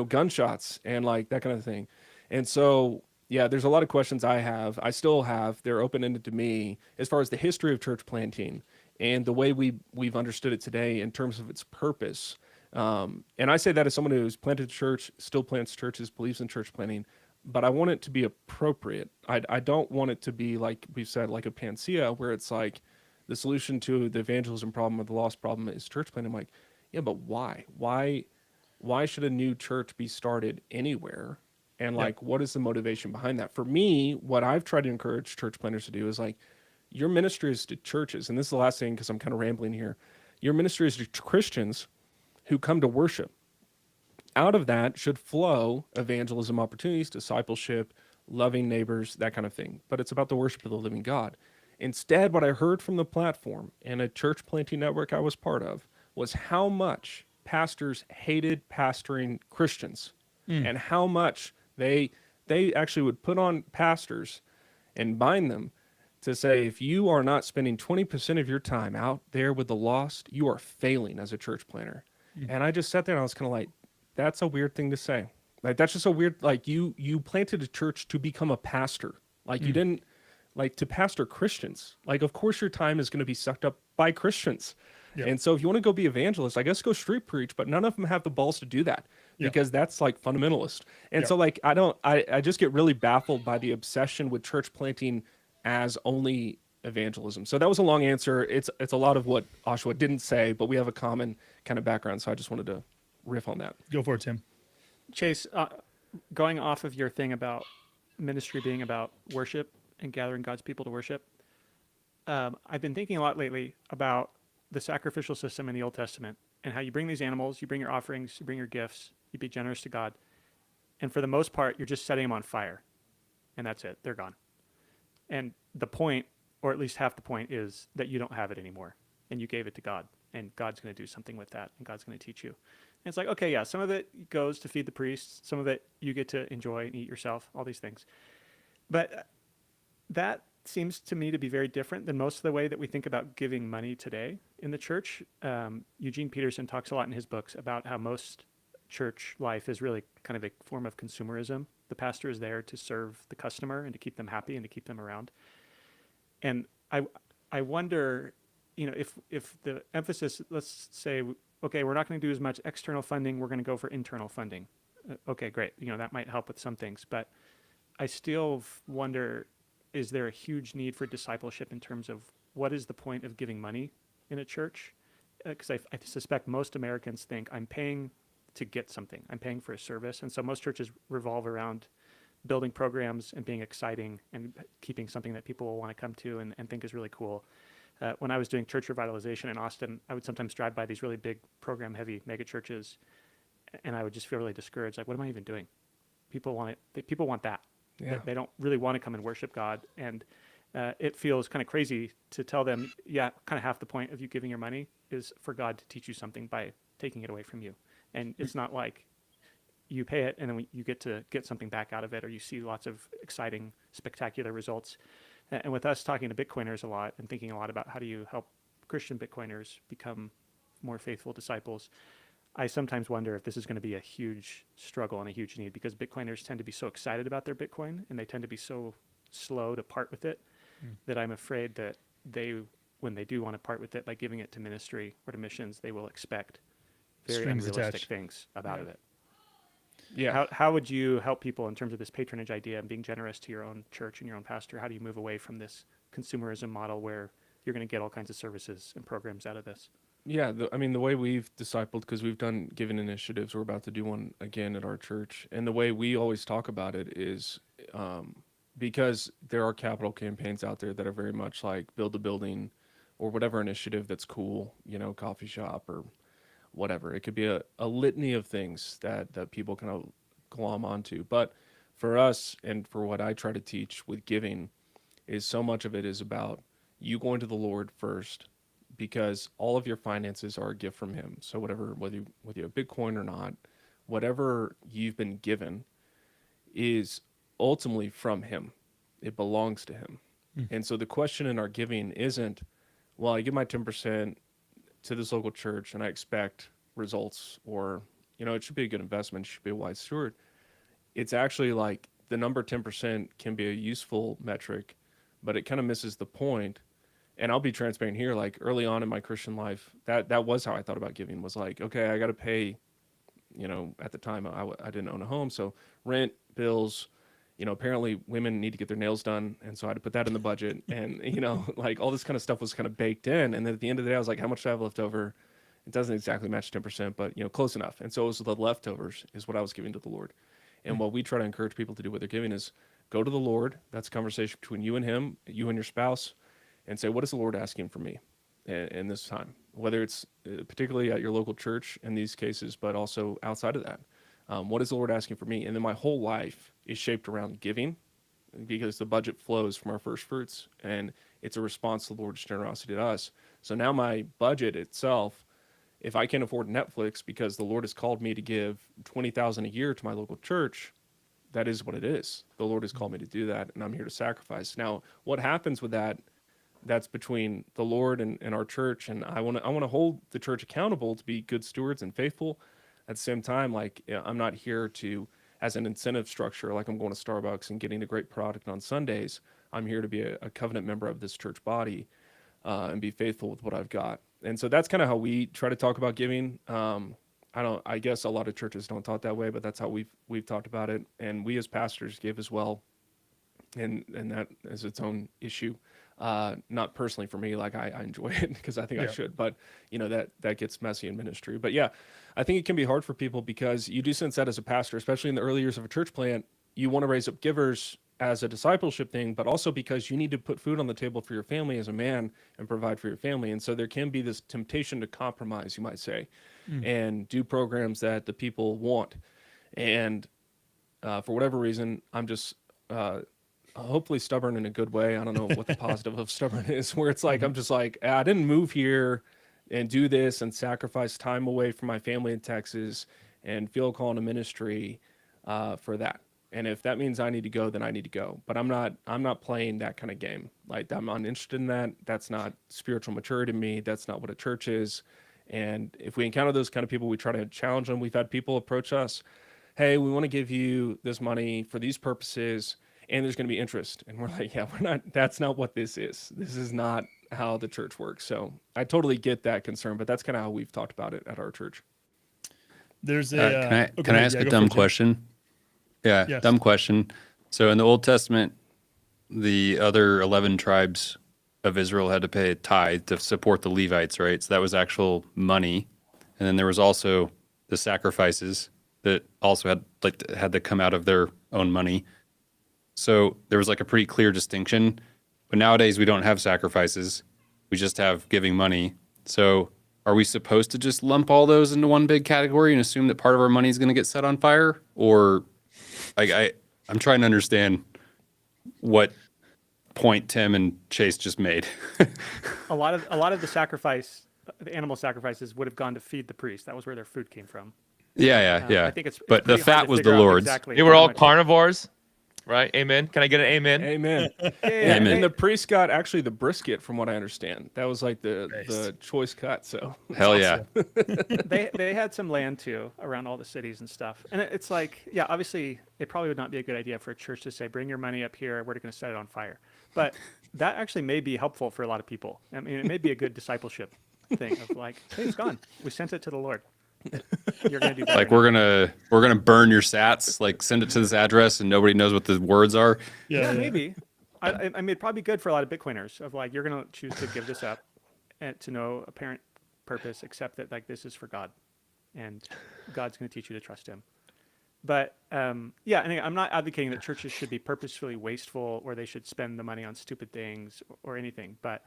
gunshots and that kind of thing. And so, there's a lot of questions I still have. They're open-ended to me as far as the history of church planting and the way we've understood it today in terms of its purpose. And I say that as someone who's planted a church, still plants churches, believes in church planting, but I want it to be appropriate. I don't want it to be, like we've said, like a panacea where it's the solution to the evangelism problem or the lost problem is church planting. I'm like, yeah, but why? Why should a new church be started anywhere? And what is the motivation behind that? For me, what I've tried to encourage church planters to do is your ministry is to churches. And this is the last thing because I'm kind of rambling here. Your ministry is to Christians who come to worship. Out of that should flow evangelism opportunities, discipleship, loving neighbors, that kind of thing. But it's about the worship of the living God. Instead, what I heard from the platform and a church planting network I was part of was how much pastors hated pastoring Christians and how much they actually would put on pastors and bind them to say, if you are not spending 20% of your time out there with the lost, you are failing as a church planter. And I just sat there and I was kind of like, that's a weird thing to say. That's just a weird, you planted a church to become a pastor. You didn't, to pastor Christians. Of course your time is going to be sucked up by Christians. Yep. And so if you want to go be evangelist, I guess go street preach, but none of them have the balls to do that because that's fundamentalist. And so I just get really baffled by the obsession with church planting as only evangelism. So that was a long answer. It's a lot of what Oshua didn't say, but we have a common kind of background. So I just wanted to riff on that. Go for it, Tim. Chase, going off of your thing about ministry being about worship and gathering God's people to worship, I've been thinking a lot lately about the sacrificial system in the Old Testament and how you bring these animals, you bring your offerings, you bring your gifts, you be generous to God. And for the most part, you're just setting them on fire. And that's it. They're gone. And the point, or at least half the point, is that you don't have it anymore. And you gave it to God. And God's going to do something with that. And God's going to teach you. And it's like, okay, yeah, some of it goes to feed the priests, some of it you get to enjoy and eat yourself, all these things. But that seems to me to be very different than most of the way that we think about giving money today in the church. Eugene Peterson talks a lot in his books about how most church life is really kind of a form of consumerism. The pastor is there to serve the customer and to keep them happy and to keep them around. And I wonder, if the emphasis, let's say, okay, we're not going to do as much external funding, we're going to go for internal funding. Okay, great. That might help with some things, but I still wonder, is there a huge need for discipleship in terms of what is the point of giving money in a church? Because I suspect most Americans think I'm paying to get something. I'm paying for a service. And so most churches revolve around building programs and being exciting and keeping something that people will want to come to and think is really cool. When I was doing church revitalization in Austin, I would sometimes drive by these really big program-heavy mega churches, and I would just feel really discouraged. Like, what am I even doing? People want it. People want that. Yeah. They don't really want to come and worship God. And it feels kind of crazy to tell them, yeah, kind of half the point of you giving your money is for God to teach you something by taking it away from you. And it's not like you pay it and then you get to get something back out of it, or you see lots of exciting, spectacular results. And with us talking to Bitcoiners a lot and thinking a lot about how do you help Christian Bitcoiners become more faithful disciples, I sometimes wonder if this is going to be a huge struggle and a huge need, because Bitcoiners tend to be so excited about their Bitcoin and they tend to be so slow to part with it that I'm afraid that when they do want to part with it by giving it to ministry or to missions, they will expect very Strings unrealistic attached. things about it. Yeah. How would you help people in terms of this patronage idea and being generous to your own church and your own pastor? How do you move away from this consumerism model where you're going to get all kinds of services and programs out of this? Yeah, the way we've discipled, because we've done giving initiatives, we're about to do one again at our church, and the way we always talk about it is because there are capital campaigns out there that are very much like build a building or whatever initiative that's cool, coffee shop or whatever. It could be a litany of things that people kind of glom onto. But for us, and for what I try to teach with giving, is so much of it is about you going to the Lord first, because all of your finances are a gift from him. So whether you have Bitcoin or not, whatever you've been given is ultimately from him. It belongs to him. And so the question in our giving isn't, well, I give my 10% to this local church and I expect results, or, it should be a good investment, it should be a wise steward. It's actually like the number 10% can be a useful metric, but it kind of misses the point. And I'll be transparent here, like early on in my Christian life, that was how I thought about giving, was like, okay, I got to pay, at the time I didn't own a home. So rent, bills, apparently women need to get their nails done. And so I had to put that in the budget, and, like all this kind of stuff was kind of baked in. And then at the end of the day, I was like, how much do I have left over? It doesn't exactly match 10%, but, close enough. And so it was the leftovers is what I was giving to the Lord. And what we try to encourage people to do with their giving is go to the Lord. That's a conversation between you and him, you and your spouse, and say, what is the Lord asking from me in this time? Whether it's particularly at your local church in these cases, but also outside of that. What is the Lord asking for me? And then my whole life is shaped around giving, because the budget flows from our first fruits, and it's a response to the Lord's generosity to us. So now my budget itself, if I can't afford Netflix because the Lord has called me to give $20,000 a year to my local church, that is what it is. The Lord has called me to do that, and I'm here to sacrifice. Now, what happens with that, that's between the Lord and our church, and I want to hold the church accountable to be good stewards and faithful. At the same time, like, I'm not here to, as an incentive structure, like I'm going to Starbucks and getting a great product on Sundays. I'm here to be a covenant member of this church body and be faithful with what I've got. And so that's kind of how we try to talk about giving. I guess a lot of churches don't talk that way, but that's how we've talked about it. And we as pastors give as well. And that is its own issue. Not personally for me, like I enjoy it because I think I should, but that gets messy in ministry. But yeah, I think it can be hard for people because you do sense that as a pastor, especially in the early years of a church plant, you want to raise up givers as a discipleship thing, but also because you need to put food on the table for your family as a man and provide for your family. And so there can be this temptation to compromise, you might say, and do programs that the people want. And for whatever reason, I'm just hopefully stubborn in a good way. I don't know what the positive of stubborn is, where it's like, I'm just like, I didn't move here and do this and sacrifice time away from my family in Texas and feel a call into ministry for that. And if that means I need to go, then I need to go. But I'm not playing that kind of game. Like, I'm not interested in that. That's not spiritual maturity to me. That's not what a church is. And if we encounter those kind of people, we try to challenge them. We've had people approach us, hey, we want to give you this money for these purposes, and there's going to be interest. And we're like, yeah, that's not what this is. This is not how the church works. So I totally get that concern, but that's kind of how we've talked about it at our church. There's a can I ask a dumb question? Yeah, Yes. dumb question. So in the Old Testament, the other 11 tribes of Israel had to pay a tithe to support the Levites, right? So that was actual money. And then there was also the sacrifices that also had to come out of their own money. So there was like a pretty clear distinction. But nowadays we don't have sacrifices. We just have giving money. So are we supposed to just lump all those into one big category and assume that part of our money is going to get set on fire? Or I'm trying to understand what point Tim and Chase just made. A lot of the animal sacrifices would have gone to feed the priest. That was where their food came from. Yeah. I think it's but the pretty hard fat to was figure the out Lord's. exactly They were how all much- carnivores, right? Amen. Can I get an amen? Amen. Yeah, And the priest got actually the brisket, from what I understand. That was like the choice cut. So Hell yeah. they had some land too around all the cities and stuff. And it's like, yeah, obviously it probably would not be a good idea for a church to say, bring your money up here, we're going to set it on fire. But that actually may be helpful for a lot of people. I mean, it may be a good discipleship thing of like, hey, it's gone. We sent it to the Lord. You're going to do better. Like we're gonna burn your sats, like send it to this address and nobody knows what the words are. Yeah, maybe. I mean, it'd probably be good for a lot of Bitcoiners of like, you're going to choose to give this up and to no apparent purpose, except that like this is for God and God's going to teach you to trust him. But yeah, and I'm not advocating that churches should be purposefully wasteful or they should spend the money on stupid things or anything. But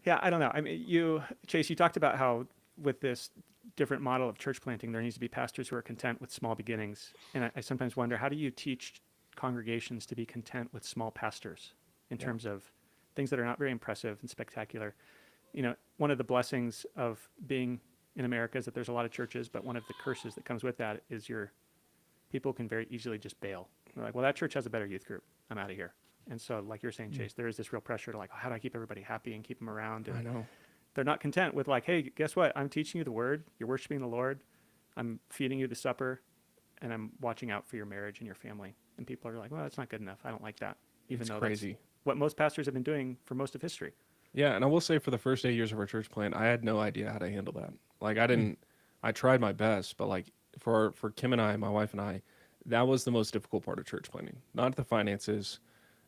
yeah, I don't know. I mean, Chase, you talked about how with this different model of church planting, there needs to be pastors who are content with small beginnings. And I sometimes wonder, how do you teach congregations to be content with small pastors in terms of things that are not very impressive and spectacular? You know, one of the blessings of being in America is that there's a lot of churches, but one of the curses that comes with that is people can very easily just bail. They're like, well, that church has a better youth group. I'm out of here. And so, like you're saying, Chase, there is this real pressure to like, how do I keep everybody happy and keep them around? And I know. they're not content with like, hey, guess what? I'm teaching you the word. You're worshiping the Lord. I'm feeding you the supper, and I'm watching out for your marriage and your family. And people are like, well, that's not good enough. I don't like that. Even It's though crazy. that's what most pastors have been doing for most of history. Yeah, and I will say for the first 8 years of our church plant, I had no idea how to handle that. Like I tried my best, but like for Kim and I, my wife and I, that was the most difficult part of church planting. Not the finances,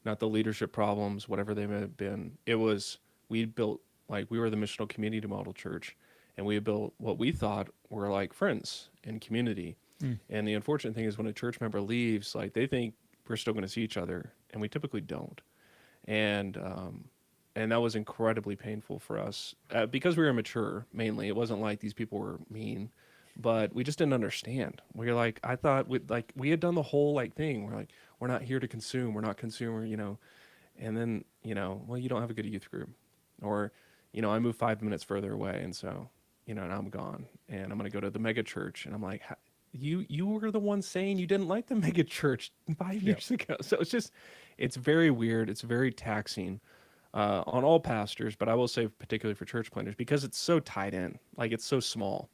not the leadership problems, whatever they may have been. It was, we were the missional community model church, and we built what we thought were like friends and community. And the unfortunate thing is when a church member leaves, like they think we're still going to see each other, and we typically don't. And that was incredibly painful for us because we were mature. Mainly, it wasn't like these people were mean, but we just didn't understand. We were like, I thought we had done the whole like thing. We're like, we're not here to consume. We're not consumer, you know. And then well, you don't have a good youth group, or I moved 5 minutes further away, and so now I'm gone, and I'm gonna go to the mega church, and I'm like, you were the one saying you didn't like the mega church 5 years ago. So it's very weird. It's very taxing on all pastors, but I will say particularly for church planters because it's so tied in, like it's so small.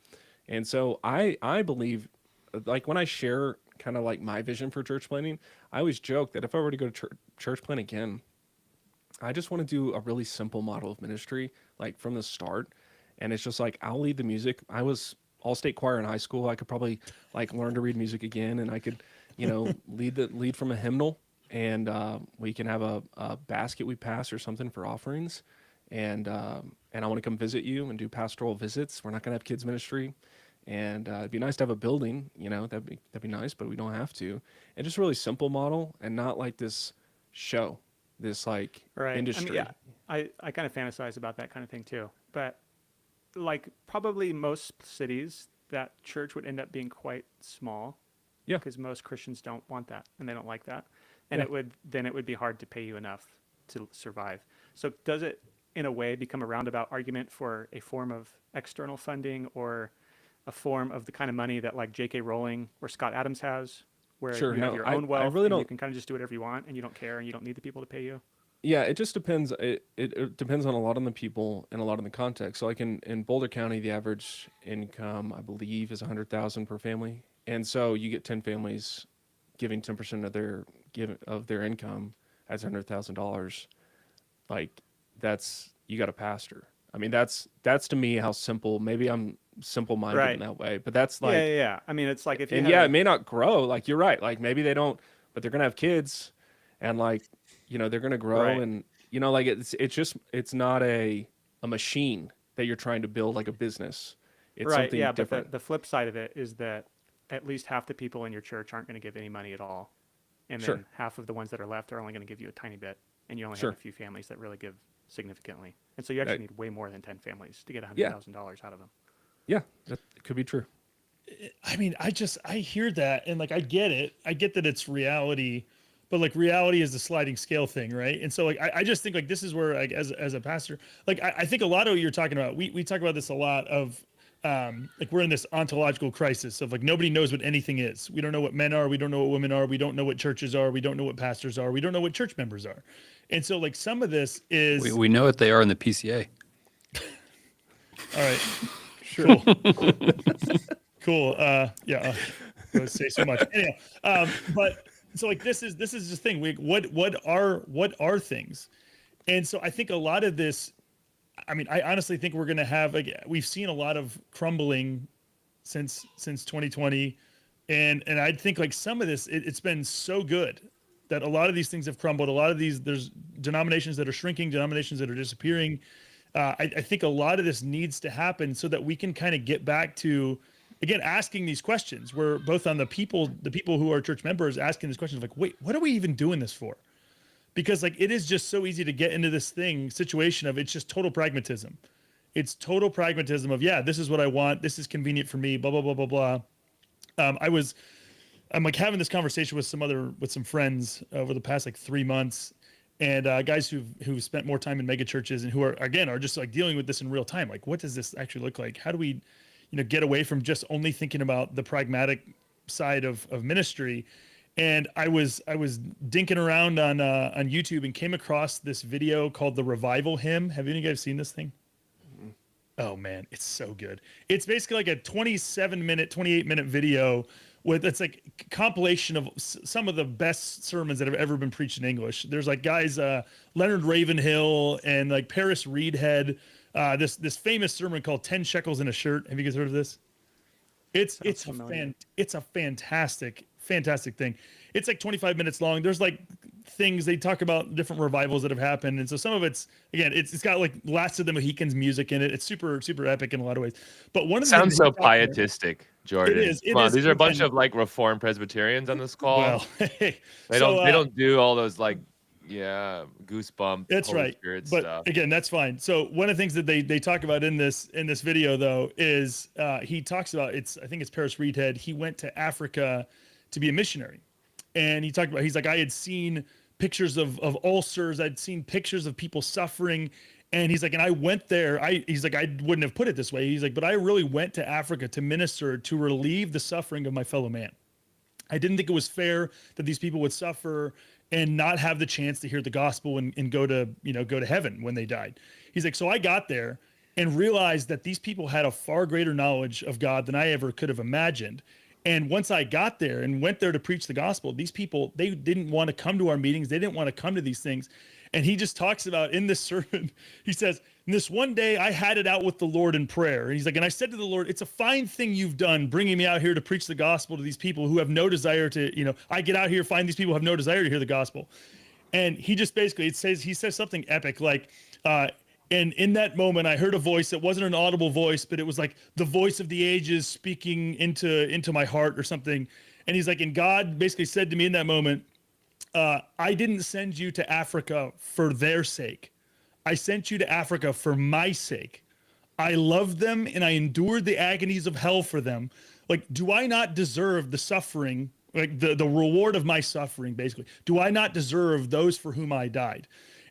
And so I believe, like when I share kind of like my vision for church planting, I always joke that if I were to go to church plant again, I just want to do a really simple model of ministry, like from the start. And it's just like, I'll lead the music. I was all-state choir in high school. I could probably like learn to read music again, and I could, lead from a hymnal, and we can have a basket we pass or something for offerings. And I want to come visit you and do pastoral visits. We're not going to have kids ministry. And it'd be nice to have a building, that'd be nice, but we don't have to. And just a really simple model and not like this show, this like industry. I mean, I kind of fantasize about that kind of thing too. But like probably most cities, that church would end up being quite small. Yeah. Because most Christians don't want that and they don't like that. And it would be hard to pay you enough to survive. So does it, in a way, become a roundabout argument for a form of external funding or a form of the kind of money that like J.K. Rowling or Scott Adams has, where Sure, you have no, your I- own I wealth really and you don't- can kind of just do whatever you want and you don't care and you don't need the people to pay you. Yeah, it just depends. It depends on a lot on the people and a lot on the context. So like in Boulder County, the average income, I believe, is 100,000 per family. And so you get 10 families giving 10% of their income as $100,000. Like you got a pastor. I mean, that's to me how simple, maybe I'm simple-minded Right. in that way, but that's like, yeah. I mean, it's like if you and had yeah, a- it may not grow. Like you're right. Like maybe they don't, but they're going to have kids and like, they're going to grow Right. and, like it's not a machine that you're trying to build like a business. It's right, something yeah, different. but the flip side of it is that at least half the people in your church aren't going to give any money at all. And then Sure. half of the ones that are left are only going to give you a tiny bit. And you only Sure. have a few families that really give significantly. And so you actually Right. need way more than 10 families to get Yeah. $100,000 out of them. Yeah, that could be true. I mean, I hear that and like I get it. I get that it's reality, but like reality is a sliding scale thing, right? And so like I just think like this is where like as a pastor, like I think a lot of what you're talking about, we talk about this a lot of like we're in this ontological crisis of like nobody knows what anything is. We don't know what men are, we don't know what women are, we don't know what churches are, we don't know what pastors are, we don't know what church members are. And so like some of this is We know what they are in the PCA. all right. Sure. Cool. Cool. Yeah. I would say so much. Anyhow, but so like this is the thing. What are things? And so I think a lot of this. I mean, I honestly think we're gonna have like we've seen a lot of crumbling since 2020, and I think like some of this it's been so good that a lot of these things have crumbled. A lot of these there's denominations that are shrinking, denominations that are disappearing. I think a lot of this needs to happen so that we can kind of get back to, again, asking these questions. We're both on the people who are church members asking these questions like, wait, what are we even doing this for? Because like it is just so easy to get into this situation of it's just total pragmatism. It's total pragmatism of, yeah, this is what I want. This is convenient for me, blah, blah, blah, blah, blah. I'm like having this conversation with some friends over the past like 3 months, and guys who've spent more time in mega churches and who are just like dealing with this in real time. Like, what does this actually look like? How do we, get away from just only thinking about the pragmatic side of ministry? And I was dinking around on YouTube and came across this video called the Revival Hymn. Have any of you guys seen this thing? Oh man, it's so good. It's basically like a 28-minute video it's like compilation of some of the best sermons that have ever been preached in English. There's like guys, Leonard Ravenhill and like Paris Reedhead, this famous sermon called 10 Shekels in a Shirt. Have you guys heard of this? It's a fantastic thing. It's like 25 minutes long. There's like things they talk about, different revivals that have happened, and so some of it's got like Last of the Mohicans music in it. It's super epic in a lot of ways. But one of the Sounds things so pietistic, Jordan. It is. Come on, these are a bunch of like Reformed Presbyterians on this call. Well, hey, they don't do all those like goosebump. That's Holy right. Spirit But stuff. again, that's fine. So one of the things that they talk about in this video though is he talks about I think it's Paris Reedhead. He went to Africa to be a missionary, and he's like, I had seen pictures of ulcers. I'd seen pictures of people suffering. And he's like, and I went there. He's like, I wouldn't have put it this way. He's like, but I really went to Africa to minister, to relieve the suffering of my fellow man. I didn't think it was fair that these people would suffer and not have the chance to hear the gospel and go to heaven when they died. He's like, so I got there and realized that these people had a far greater knowledge of God than I ever could have imagined. And once I got there and went there to preach the gospel, these people, they didn't want to come to our meetings. They didn't want to come to these things. And he just talks about in this sermon, he says, this one day I had it out with the Lord in prayer. And he's like, and I said to the Lord, it's a fine thing you've done bringing me out here to preach the gospel to these people who have no desire to, I get out here, find these people who have no desire to hear the gospel. And he just basically, he says something epic, like, and in that moment, I heard a voice that wasn't an audible voice, but it was like the voice of the ages speaking into my heart or something. And he's like, and God basically said to me in that moment, I didn't send you to Africa for their sake. I sent you to Africa for my sake. I loved them and I endured the agonies of hell for them. Like, do I not deserve the suffering, like the reward of my suffering, basically? Do I not deserve those for whom I died?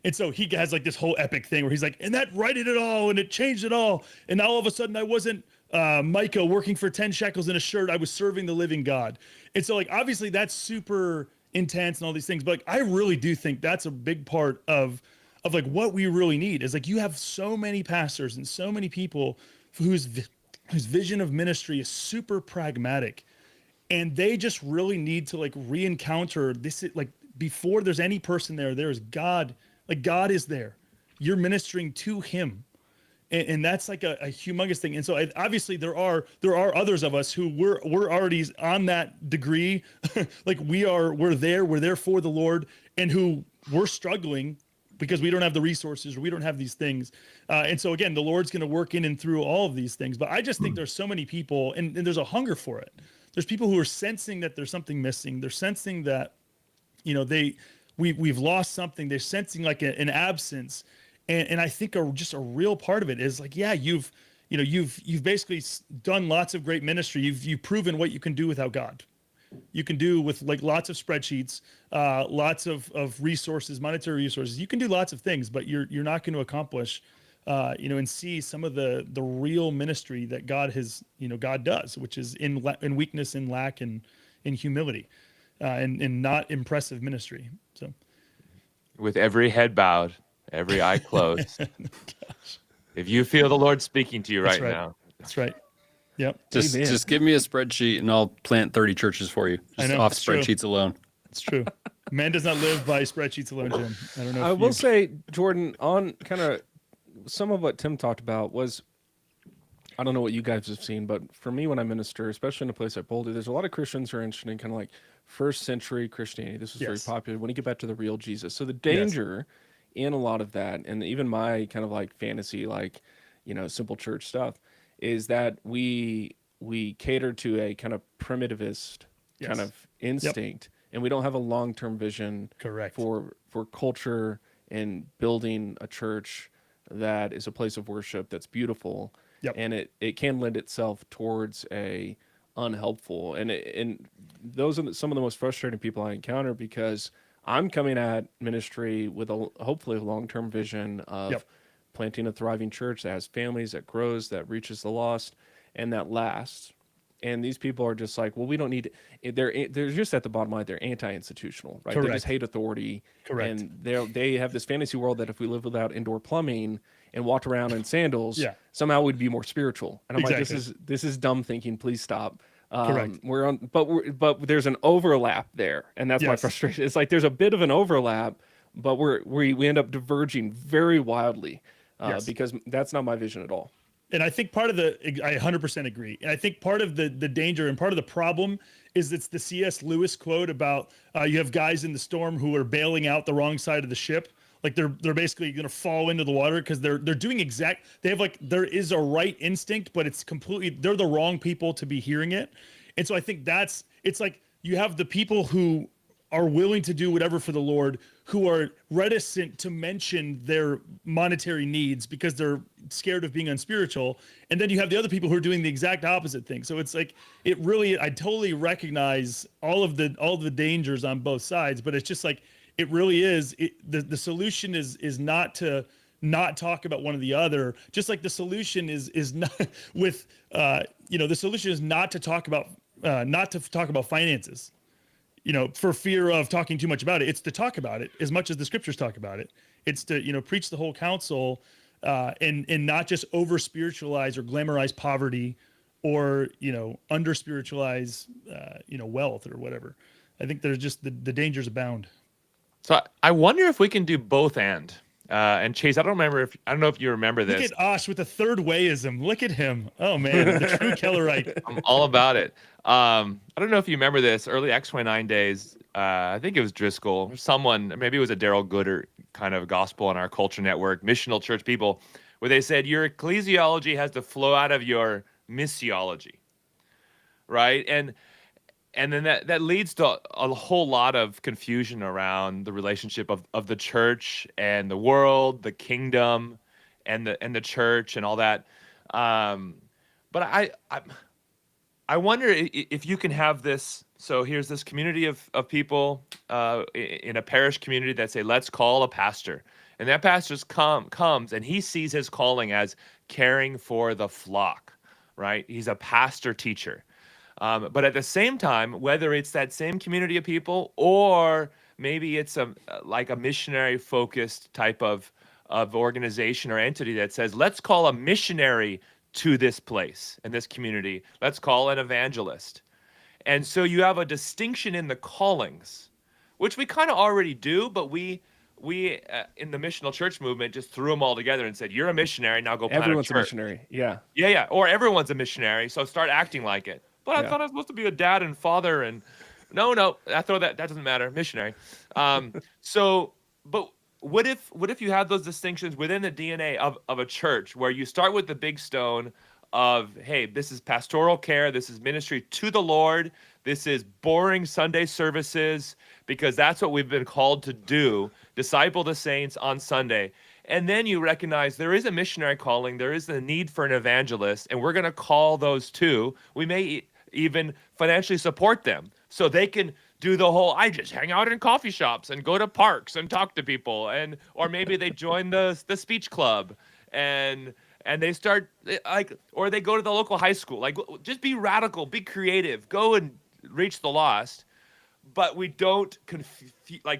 And so he has like this whole epic thing where he's like, and that righted it all and it changed it all. And now all of a sudden I wasn't Micah working for 10 shekels in a shirt. I was serving the living God. And so like, obviously that's super intense and all these things, but like, I really do think that's a big part of like what we really need is like, you have so many pastors and so many people whose vision of ministry is super pragmatic, and they just really need to like re-encounter this, like before there's any person there, there's God, like God is there. You're ministering to him. And that's like a humongous thing. And so obviously there are others of us who we're already on that degree. Like we're there for the Lord, and who we're struggling because we don't have the resources or we don't have these things. And so again, the Lord's going to work in and through all of these things. But I just think there's so many people, and there's a hunger for it. There's people who are sensing that there's something missing. They're sensing that, you know, we've lost something. They're sensing like an absence. And I think just a real part of it is like, yeah, you've basically done lots of great ministry. You've proven what you can do without God. You can do with like lots of spreadsheets, lots of resources, monetary resources. You can do lots of things, but you're not going to accomplish, and see some of the real ministry that God has, God does, which is in weakness and lack and in humility, and not impressive ministry. So, With every head bowed, every eye closed. If you feel the Lord speaking to you right now, that's right. Yep. Just give me a spreadsheet and I'll plant 30 churches for you. Just off spreadsheets alone. It's true. Man does not live by spreadsheets alone, Jim. I don't know. I will say, Jordan, on kind of some of what Tim talked about was, I don't know what you guys have seen, but for me, when I minister, especially in a place like Boulder, there's a lot of Christians who are interested in kind of like first century Christianity. This was very popular when you get back to the real Jesus. So the danger in a lot of that, and even my kind of like fantasy, like, simple church stuff, is that we cater to a kind of primitivist kind of instinct, and we don't have a long-term vision for culture and building a church that is a place of worship that's beautiful. And it can lend itself towards a unhelpful, and those are some of the most frustrating people I encounter, because I'm coming at ministry with hopefully a long-term vision of planting a thriving church that has families, that grows, that reaches the lost, and that lasts. And these people are just like, well, we don't need it. They're just at the bottom line. They're anti-institutional, right? They just hate authority. And they have this fantasy world that if we live without indoor plumbing and walked around in sandals, somehow we'd be more spiritual. And I'm like, this is dumb thinking. Please stop. But there's an overlap there, and that's my frustration. It's like there's a bit of an overlap, but we end up diverging very wildly, because that's not my vision at all. And I think part of I 100% agree. And I think part of the danger and part of the problem is it's the C.S. Lewis quote about you have guys in the storm who are bailing out the wrong side of the ship. Like they're basically going to fall into the water because they're doing they have like, there is a right instinct, but it's completely, they're the wrong people to be hearing it. And so I think it's like you have the people who are willing to do whatever for the Lord, who are reticent to mention their monetary needs because they're scared of being unspiritual. And then you have the other people who are doing the exact opposite thing. So it's like, I totally recognize all of the dangers on both sides, but it's just like, it really is. The solution is not to not talk about one or the other. Just like the solution is not with, the solution is not to talk about finances, for fear of talking too much about it. It's to talk about it as much as the scriptures talk about it. It's to, preach the whole counsel, and not just over spiritualize or glamorize poverty or, under spiritualize, wealth or whatever. I think there's just the dangers abound. So I wonder if we can do both and Chase, I don't know if you remember this. Look at Osh with the third wayism. Look at him. Oh man, the true Kellerite. I'm all about it. I don't know if you remember this early X29 days. I think it was Driscoll, someone, maybe it was a Daryl Gooder kind of gospel on our culture network, missional church people, where they said your ecclesiology has to flow out of your missiology, right? And then that leads to a whole lot of confusion around the relationship of the church and the world, the kingdom, and the church and all that. But I wonder if you can have this. So here's this community of people in a parish community that say, let's call a pastor And that pastor comes and he sees his calling as caring for the flock, right? He's a pastor teacher. But at the same time, whether it's that same community of people or maybe it's like a missionary focused type of organization or entity that says, let's call a missionary to this place and this community. Let's call an evangelist. And so you have a distinction in the callings, which we kind of already do, but we in the missional church movement just threw them all together and said, you're a missionary, now go plant Everyone's a a church. missionary. Yeah. Yeah. Or everyone's a missionary, so start acting like it. But I Yeah. thought I was supposed to be a dad and father, and no, I throw that doesn't matter. Missionary. But what if you have those distinctions within the DNA of a church where you start with the big stone of, hey, this is pastoral care, this is ministry to the Lord, this is boring Sunday services because that's what we've been called to do, disciple the saints on Sunday. And then you recognize there is a missionary calling, there is a need for an evangelist, and we're going to call those two. We may even financially support them so they can do the whole, I just hang out in coffee shops and go to parks and talk to people, or maybe they join the speech club and they start or they go to the local high school. Like, just be radical, be creative, go and reach the lost. But we don't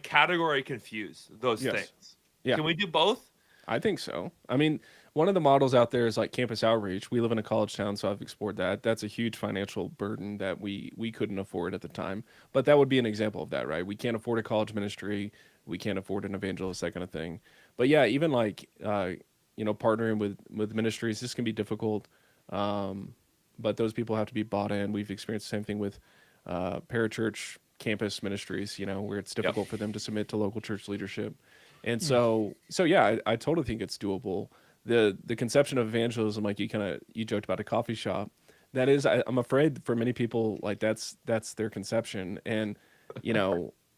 category confuse those Yes. things. Yeah. Can we do both? I think so. I mean, one of the models out there is like campus outreach. We live in a college town, so I've explored that. That's a huge financial burden that we couldn't afford at the time. But that would be an example of that, right? We can't afford a college ministry. We can't afford an evangelist, that kind of thing. But yeah, even like partnering with ministries, this can be difficult. But those people have to be bought in. We've experienced the same thing with parachurch campus ministries, where it's difficult for them to submit to local church leadership. And so yeah, I totally think it's doable. The conception of evangelism, like you joked about a coffee shop, that is, I'm afraid for many people, like that's their conception. And,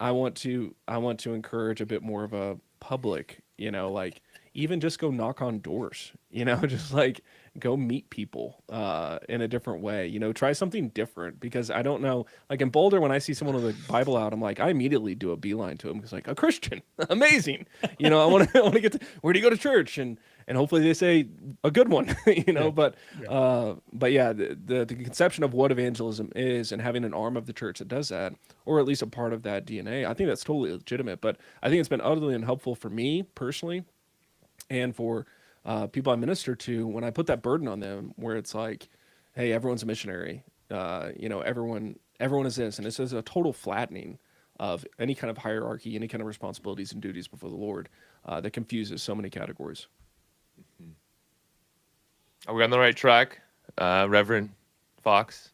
I want to encourage a bit more of a public, like even just go knock on doors, just like go meet people in a different way, try something different, because I don't know, like in Boulder, when I see someone with a Bible out, I'm like, I immediately do a beeline to them because like, a Christian, amazing. I want to get to, where do you go to church? And hopefully they say a good one, but yeah, the conception of what evangelism is and having an arm of the church that does that, or at least a part of that DNA, I think that's totally legitimate. But I think it's been utterly unhelpful for me personally and for people I minister to when I put that burden on them, where it's like, hey, everyone's a missionary, everyone is this, and this is a total flattening of any kind of hierarchy, any kind of responsibilities and duties before the Lord that confuses so many categories. Are we on the right track, Reverend Fox?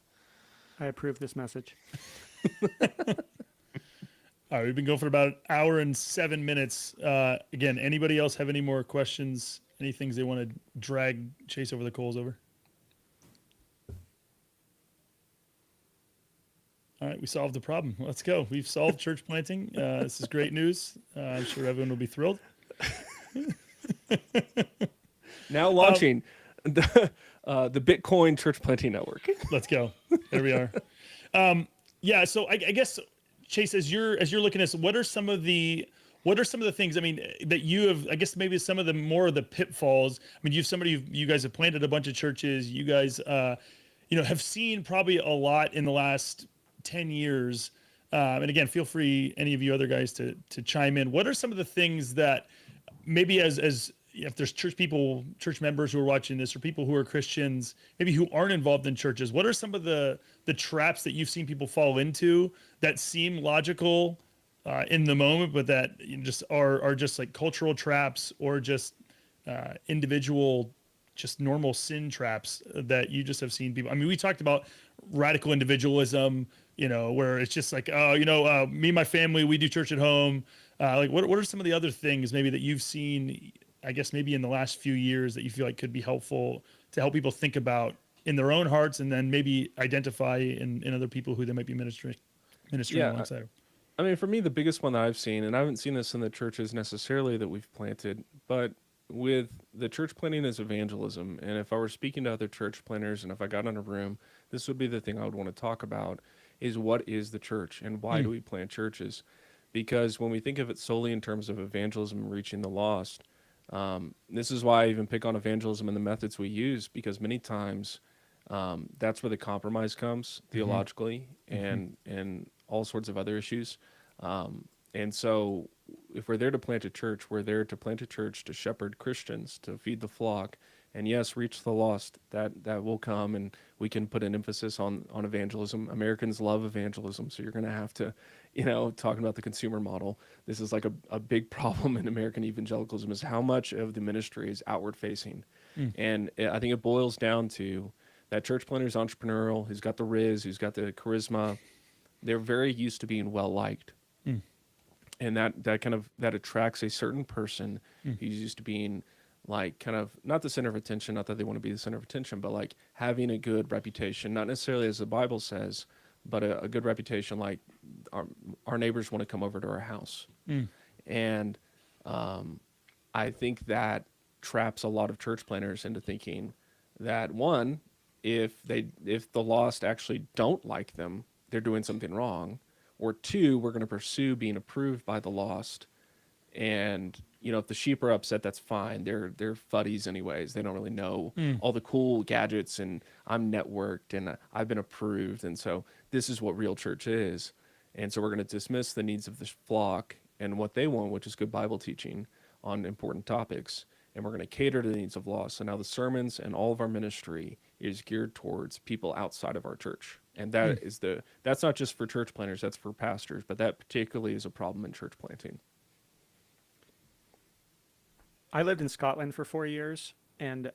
I approve this message. All right, we've been going for about an hour and 7 minutes. Again, anybody else have any more questions? Any things they want to drag Chase over the coals over? All right, we solved the problem. Let's go. We've solved church planting. This is great news. I'm sure everyone will be thrilled. Now launching the Bitcoin Church Planting Network. Let's go. There we are. So I guess, Chase, as you're looking at this, what are some of the things, I mean, that you have, I guess maybe some of the more of the pitfalls. I mean, you guys have planted a bunch of churches. You guys, have seen probably a lot in the last 10 years. And again, feel free, any of you other guys, to chime in. What are some of the things that maybe as if there's church members who are watching this, or people who are Christians, maybe who aren't involved in churches, what are some of the traps that you've seen people fall into that seem logical in the moment, but that just are just like cultural traps, or just individual, just normal sin traps that you just have seen people? I mean, we talked about radical individualism, where it's just like, me and my family, we do church at home. Like, what are some of the other things maybe that you've seen, I guess maybe in the last few years, that you feel like could be helpful to help people think about in their own hearts, and then maybe identify in other people who they might be ministering alongside? I mean, for me, the biggest one that I've seen, and I haven't seen this in the churches necessarily that we've planted, but with the church planting as evangelism, and if I were speaking to other church planters, and if I got in a room, this would be the thing I would want to talk about, is what is the church and why do we plant churches? because when we think of it solely in terms of evangelism and reaching the lost, this is why I even pick on evangelism and the methods we use, because many times that's where the compromise comes theologically and all sorts of other issues. And so if we're there to plant a church, we're there to plant a church to shepherd Christians, to feed the flock, and yes, reach the lost. That will come, and we can put an emphasis on evangelism. Americans love evangelism, so you're going to have to, talking about the consumer model, this is like a big problem in American evangelicalism, is how much of the ministry is outward facing. And I think it boils down to that church planter is entrepreneurial, who's got the riz, who's got the charisma. They're very used to being well liked. And that attracts a certain person who's used to being like kind of not the center of attention, not that they want to be the center of attention, but like having a good reputation, not necessarily as the Bible says, but a good reputation, like our neighbors want to come over to our house. And I think that traps a lot of church planners into thinking that, one, if the lost actually don't like them, they're doing something wrong. Or two, we're going to pursue being approved by the lost. And, if the sheep are upset, that's fine. They're fuddies anyways. They don't really know all the cool gadgets, and I'm networked and I've been approved. And so this is what real church is. And so we're going to dismiss the needs of the flock and what they want, which is good Bible teaching on important topics. And we're going to cater to the needs of lost. So now the sermons and all of our ministry is geared towards people outside of our church. And that is that's not just for church planters, that's for pastors, but that particularly is a problem in church planting. I lived in Scotland for 4 years, and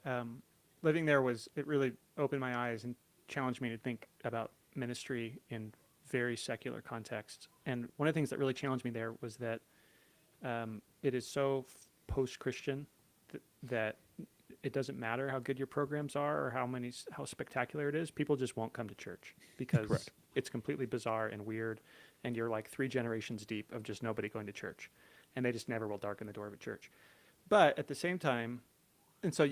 living there it really opened my eyes and challenged me to think about ministry in very secular contexts. And one of the things that really challenged me there was that it is so post-Christian that it doesn't matter how good your programs are or how spectacular it is. People just won't come to church because it's completely bizarre and weird, and you're like 3 generations deep of just nobody going to church, and they just never will darken the door of a church. But at the same time, and so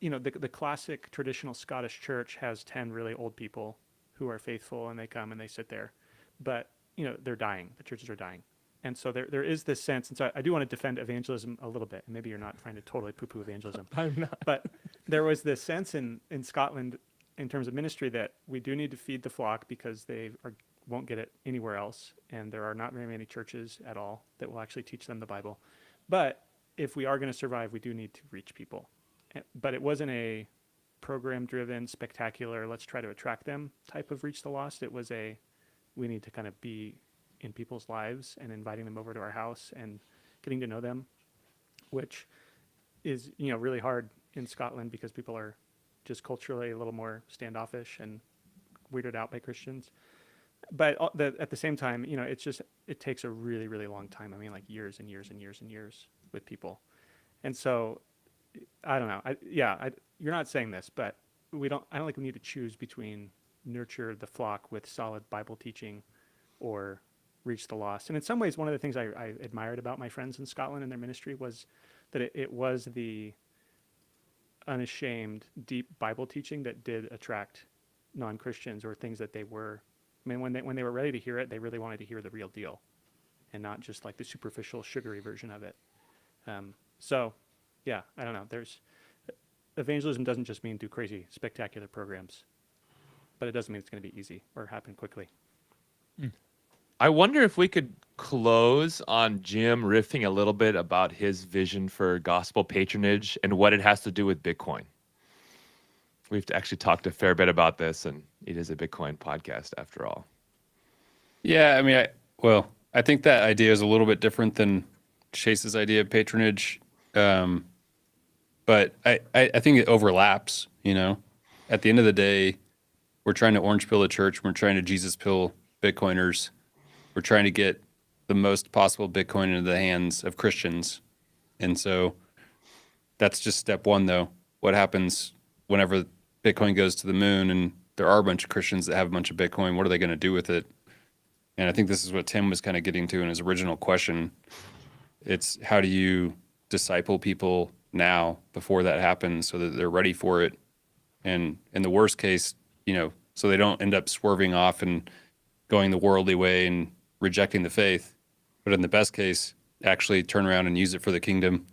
the classic traditional Scottish church has 10 really old people who are faithful, and they come and they sit there, but they're dying. The churches are dying. And so there is this sense, and so I do want to defend evangelism a little bit. And maybe you're not trying to totally poo-poo evangelism. I'm not. But there was this sense in Scotland in terms of ministry that we do need to feed the flock because they won't get it anywhere else. And there are not very many churches at all that will actually teach them the Bible. But if we are going to survive, we do need to reach people. But it wasn't a program-driven, spectacular, let's try to attract them type of reach the lost. It was we need to kind of be in people's lives and inviting them over to our house and getting to know them, which is, really hard in Scotland because people are just culturally a little more standoffish and weirded out by Christians. But at the same time, it takes a really, really long time. I mean, like years and years and years and years with people. And so I don't know. You're not saying this, but I don't think we need to choose between nurture the flock with solid Bible teaching or reach the lost. And in some ways, one of the things I admired about my friends in Scotland and their ministry was that it was the unashamed, deep Bible teaching that did attract non-Christians, or things that they were. I mean, when they were ready to hear it, they really wanted to hear the real deal, and not just like the superficial, sugary version of it. So, yeah, I don't know. Evangelism doesn't just mean do crazy, spectacular programs, but it doesn't mean it's going to be easy or happen quickly. I wonder if we could close on Jim riffing a little bit about his vision for gospel patronage and what it has to do with Bitcoin. We've actually talked a fair bit about this, and it is a Bitcoin podcast after all. Yeah, I mean, I think that idea is a little bit different than Chase's idea of patronage, but I think it overlaps. At the end of the day, we're trying to orange pill the church. We're trying to Jesus pill Bitcoiners. We're trying to get the most possible Bitcoin into the hands of Christians. And so that's just step one, though. What happens whenever Bitcoin goes to the moon and there are a bunch of Christians that have a bunch of Bitcoin? What are they going to do with it? And I think this is what Tim was kind of getting to in his original question. It's how do you disciple people now before that happens so that they're ready for it? And in the worst case, so they don't end up swerving off and going the worldly way and rejecting the faith. but in the best case, actually turn around and use it for the kingdom.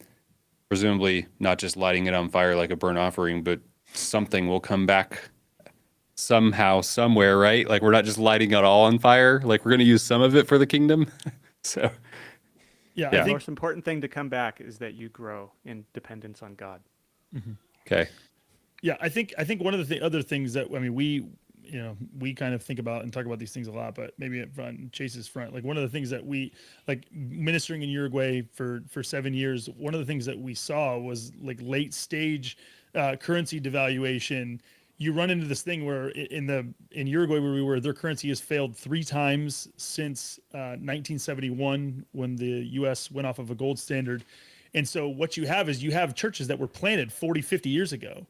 Presumably not just lighting it on fire like a burnt offering, but something will come back somehow, somewhere, right? Like we're not just lighting it all on fire. Like we're going to use some of it for the kingdom. So, Yeah, Yeah. I The think most important thing to come back is that you grow in dependence on God. okay. Yeah, I think one of the other things that we kind of think about and talk about these things a lot, but maybe at front Chase's front, like one of the things that we like ministering in Uruguay for 7 years, one of the things that we saw was like late stage currency devaluation. You run into this thing where in Uruguay where we were, their currency has failed 3 times since 1971 when the U.S. went off of a gold standard. And so what you have is you have churches that were planted 40, 50 years ago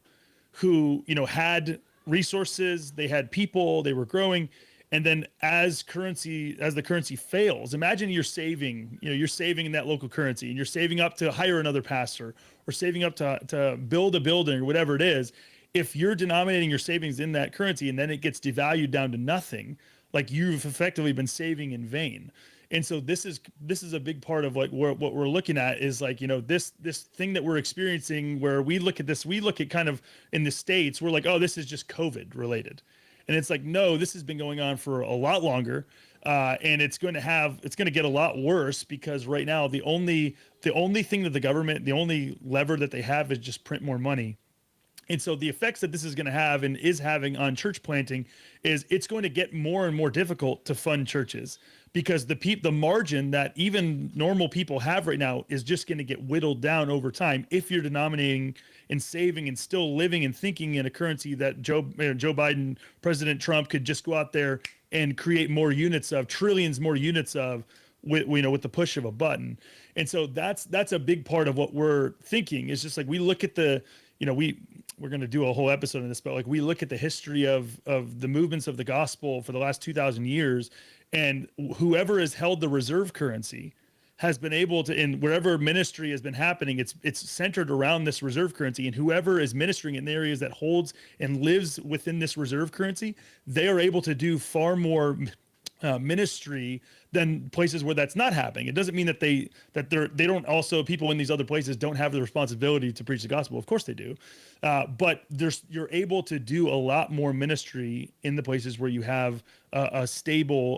who, had resources, they had people, they were growing. And then as the currency fails, imagine you're saving in that local currency and you're saving up to hire another pastor or saving up to build a building or whatever it is. If you're denominating your savings in that currency and then it gets devalued down to nothing, like you've effectively been saving in vain. And so this is a big part of like what we're looking at is like, this thing that we're experiencing where we look at kind of in the States, we're like, oh, this is just COVID related. And it's like, no, this has been going on for a lot longer. And it's going to get a lot worse because right now the only thing that the only lever that they have is just print more money. And so the effects that this is going to have and is having on church planting is it's going to get more and more difficult to fund churches because the margin that even normal people have right now is just going to get whittled down over time if you're denominating and saving and still living and thinking in a currency that Joe Biden, President Trump could just go out there and create more units of trillions more units of with the push of a button. And so that's a big part of what we're thinking is just like we look at the we're going to do a whole episode on this, but like we look at the history of the movements of the gospel for the last 2,000 years, and whoever has held the reserve currency has been able to, in wherever ministry has been happening, it's centered around this reserve currency, and whoever is ministering in areas that holds and lives within this reserve currency, they are able to do far more ministry than places where that's not happening. It doesn't mean that they don't also, people in these other places don't have the responsibility to preach the gospel. Of course they do. But you're able to do a lot more ministry in the places where you have a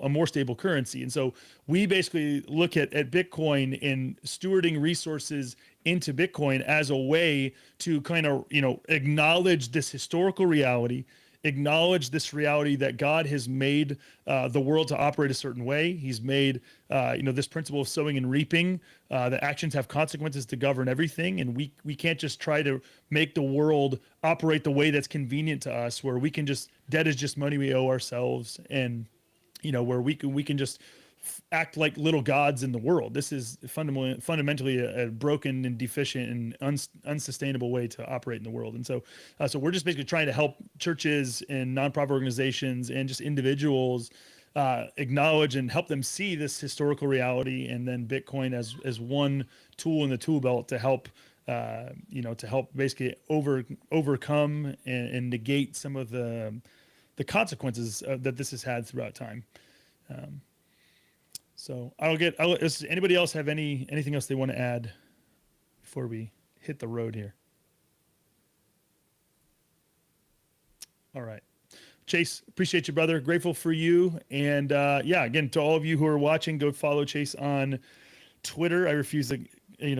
more stable currency. And so we basically look at Bitcoin and stewarding resources into Bitcoin as a way to kind of, acknowledge this historical reality, acknowledge this reality that God has made the world to operate a certain way. He's made, this principle of sowing and reaping, that actions have consequences to govern everything. And we can't just try to make the world operate the way that's convenient to us, where we can just, debt is just money we owe ourselves. And, where we can just act like little gods in the world. This is fundamentally a broken and deficient and unsustainable way to operate in the world. And so we're just basically trying to help churches and nonprofit organizations and just individuals acknowledge and help them see this historical reality, and then Bitcoin as one tool in the tool belt to help basically overcome and negate some of the consequences that this has had throughout time. So does anybody else have anything else they want to add before we hit the road here? All right. Chase, appreciate you, brother. Grateful for you. And again, to all of you who are watching, go follow Chase on Twitter. I refuse to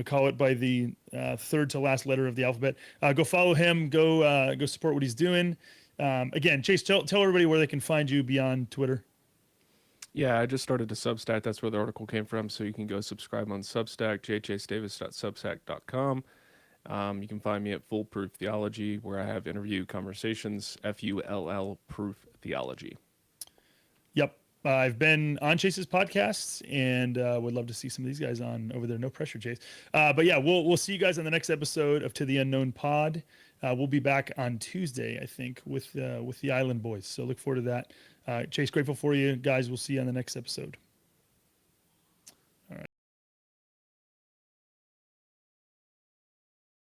call it by the third to last letter of the alphabet. Go follow him. Go support what he's doing. Again, Chase, tell everybody where they can find you beyond Twitter. Yeah, I just started a Substack. That's where the article came from. So you can go subscribe on Substack, jchasedavis.substack.com. You can find me at Foolproof Theology, where I have interview conversations, FULL Proof Theology. Yep. I've been on Chase's podcasts and would love to see some of these guys on over there. No pressure, Chase. But yeah, we'll see you guys on the next episode of To the Unknown Pod. We'll be back on Tuesday, I think, with the Island Boys. So look forward to that. Chase, grateful for you guys. We'll see you on the next episode.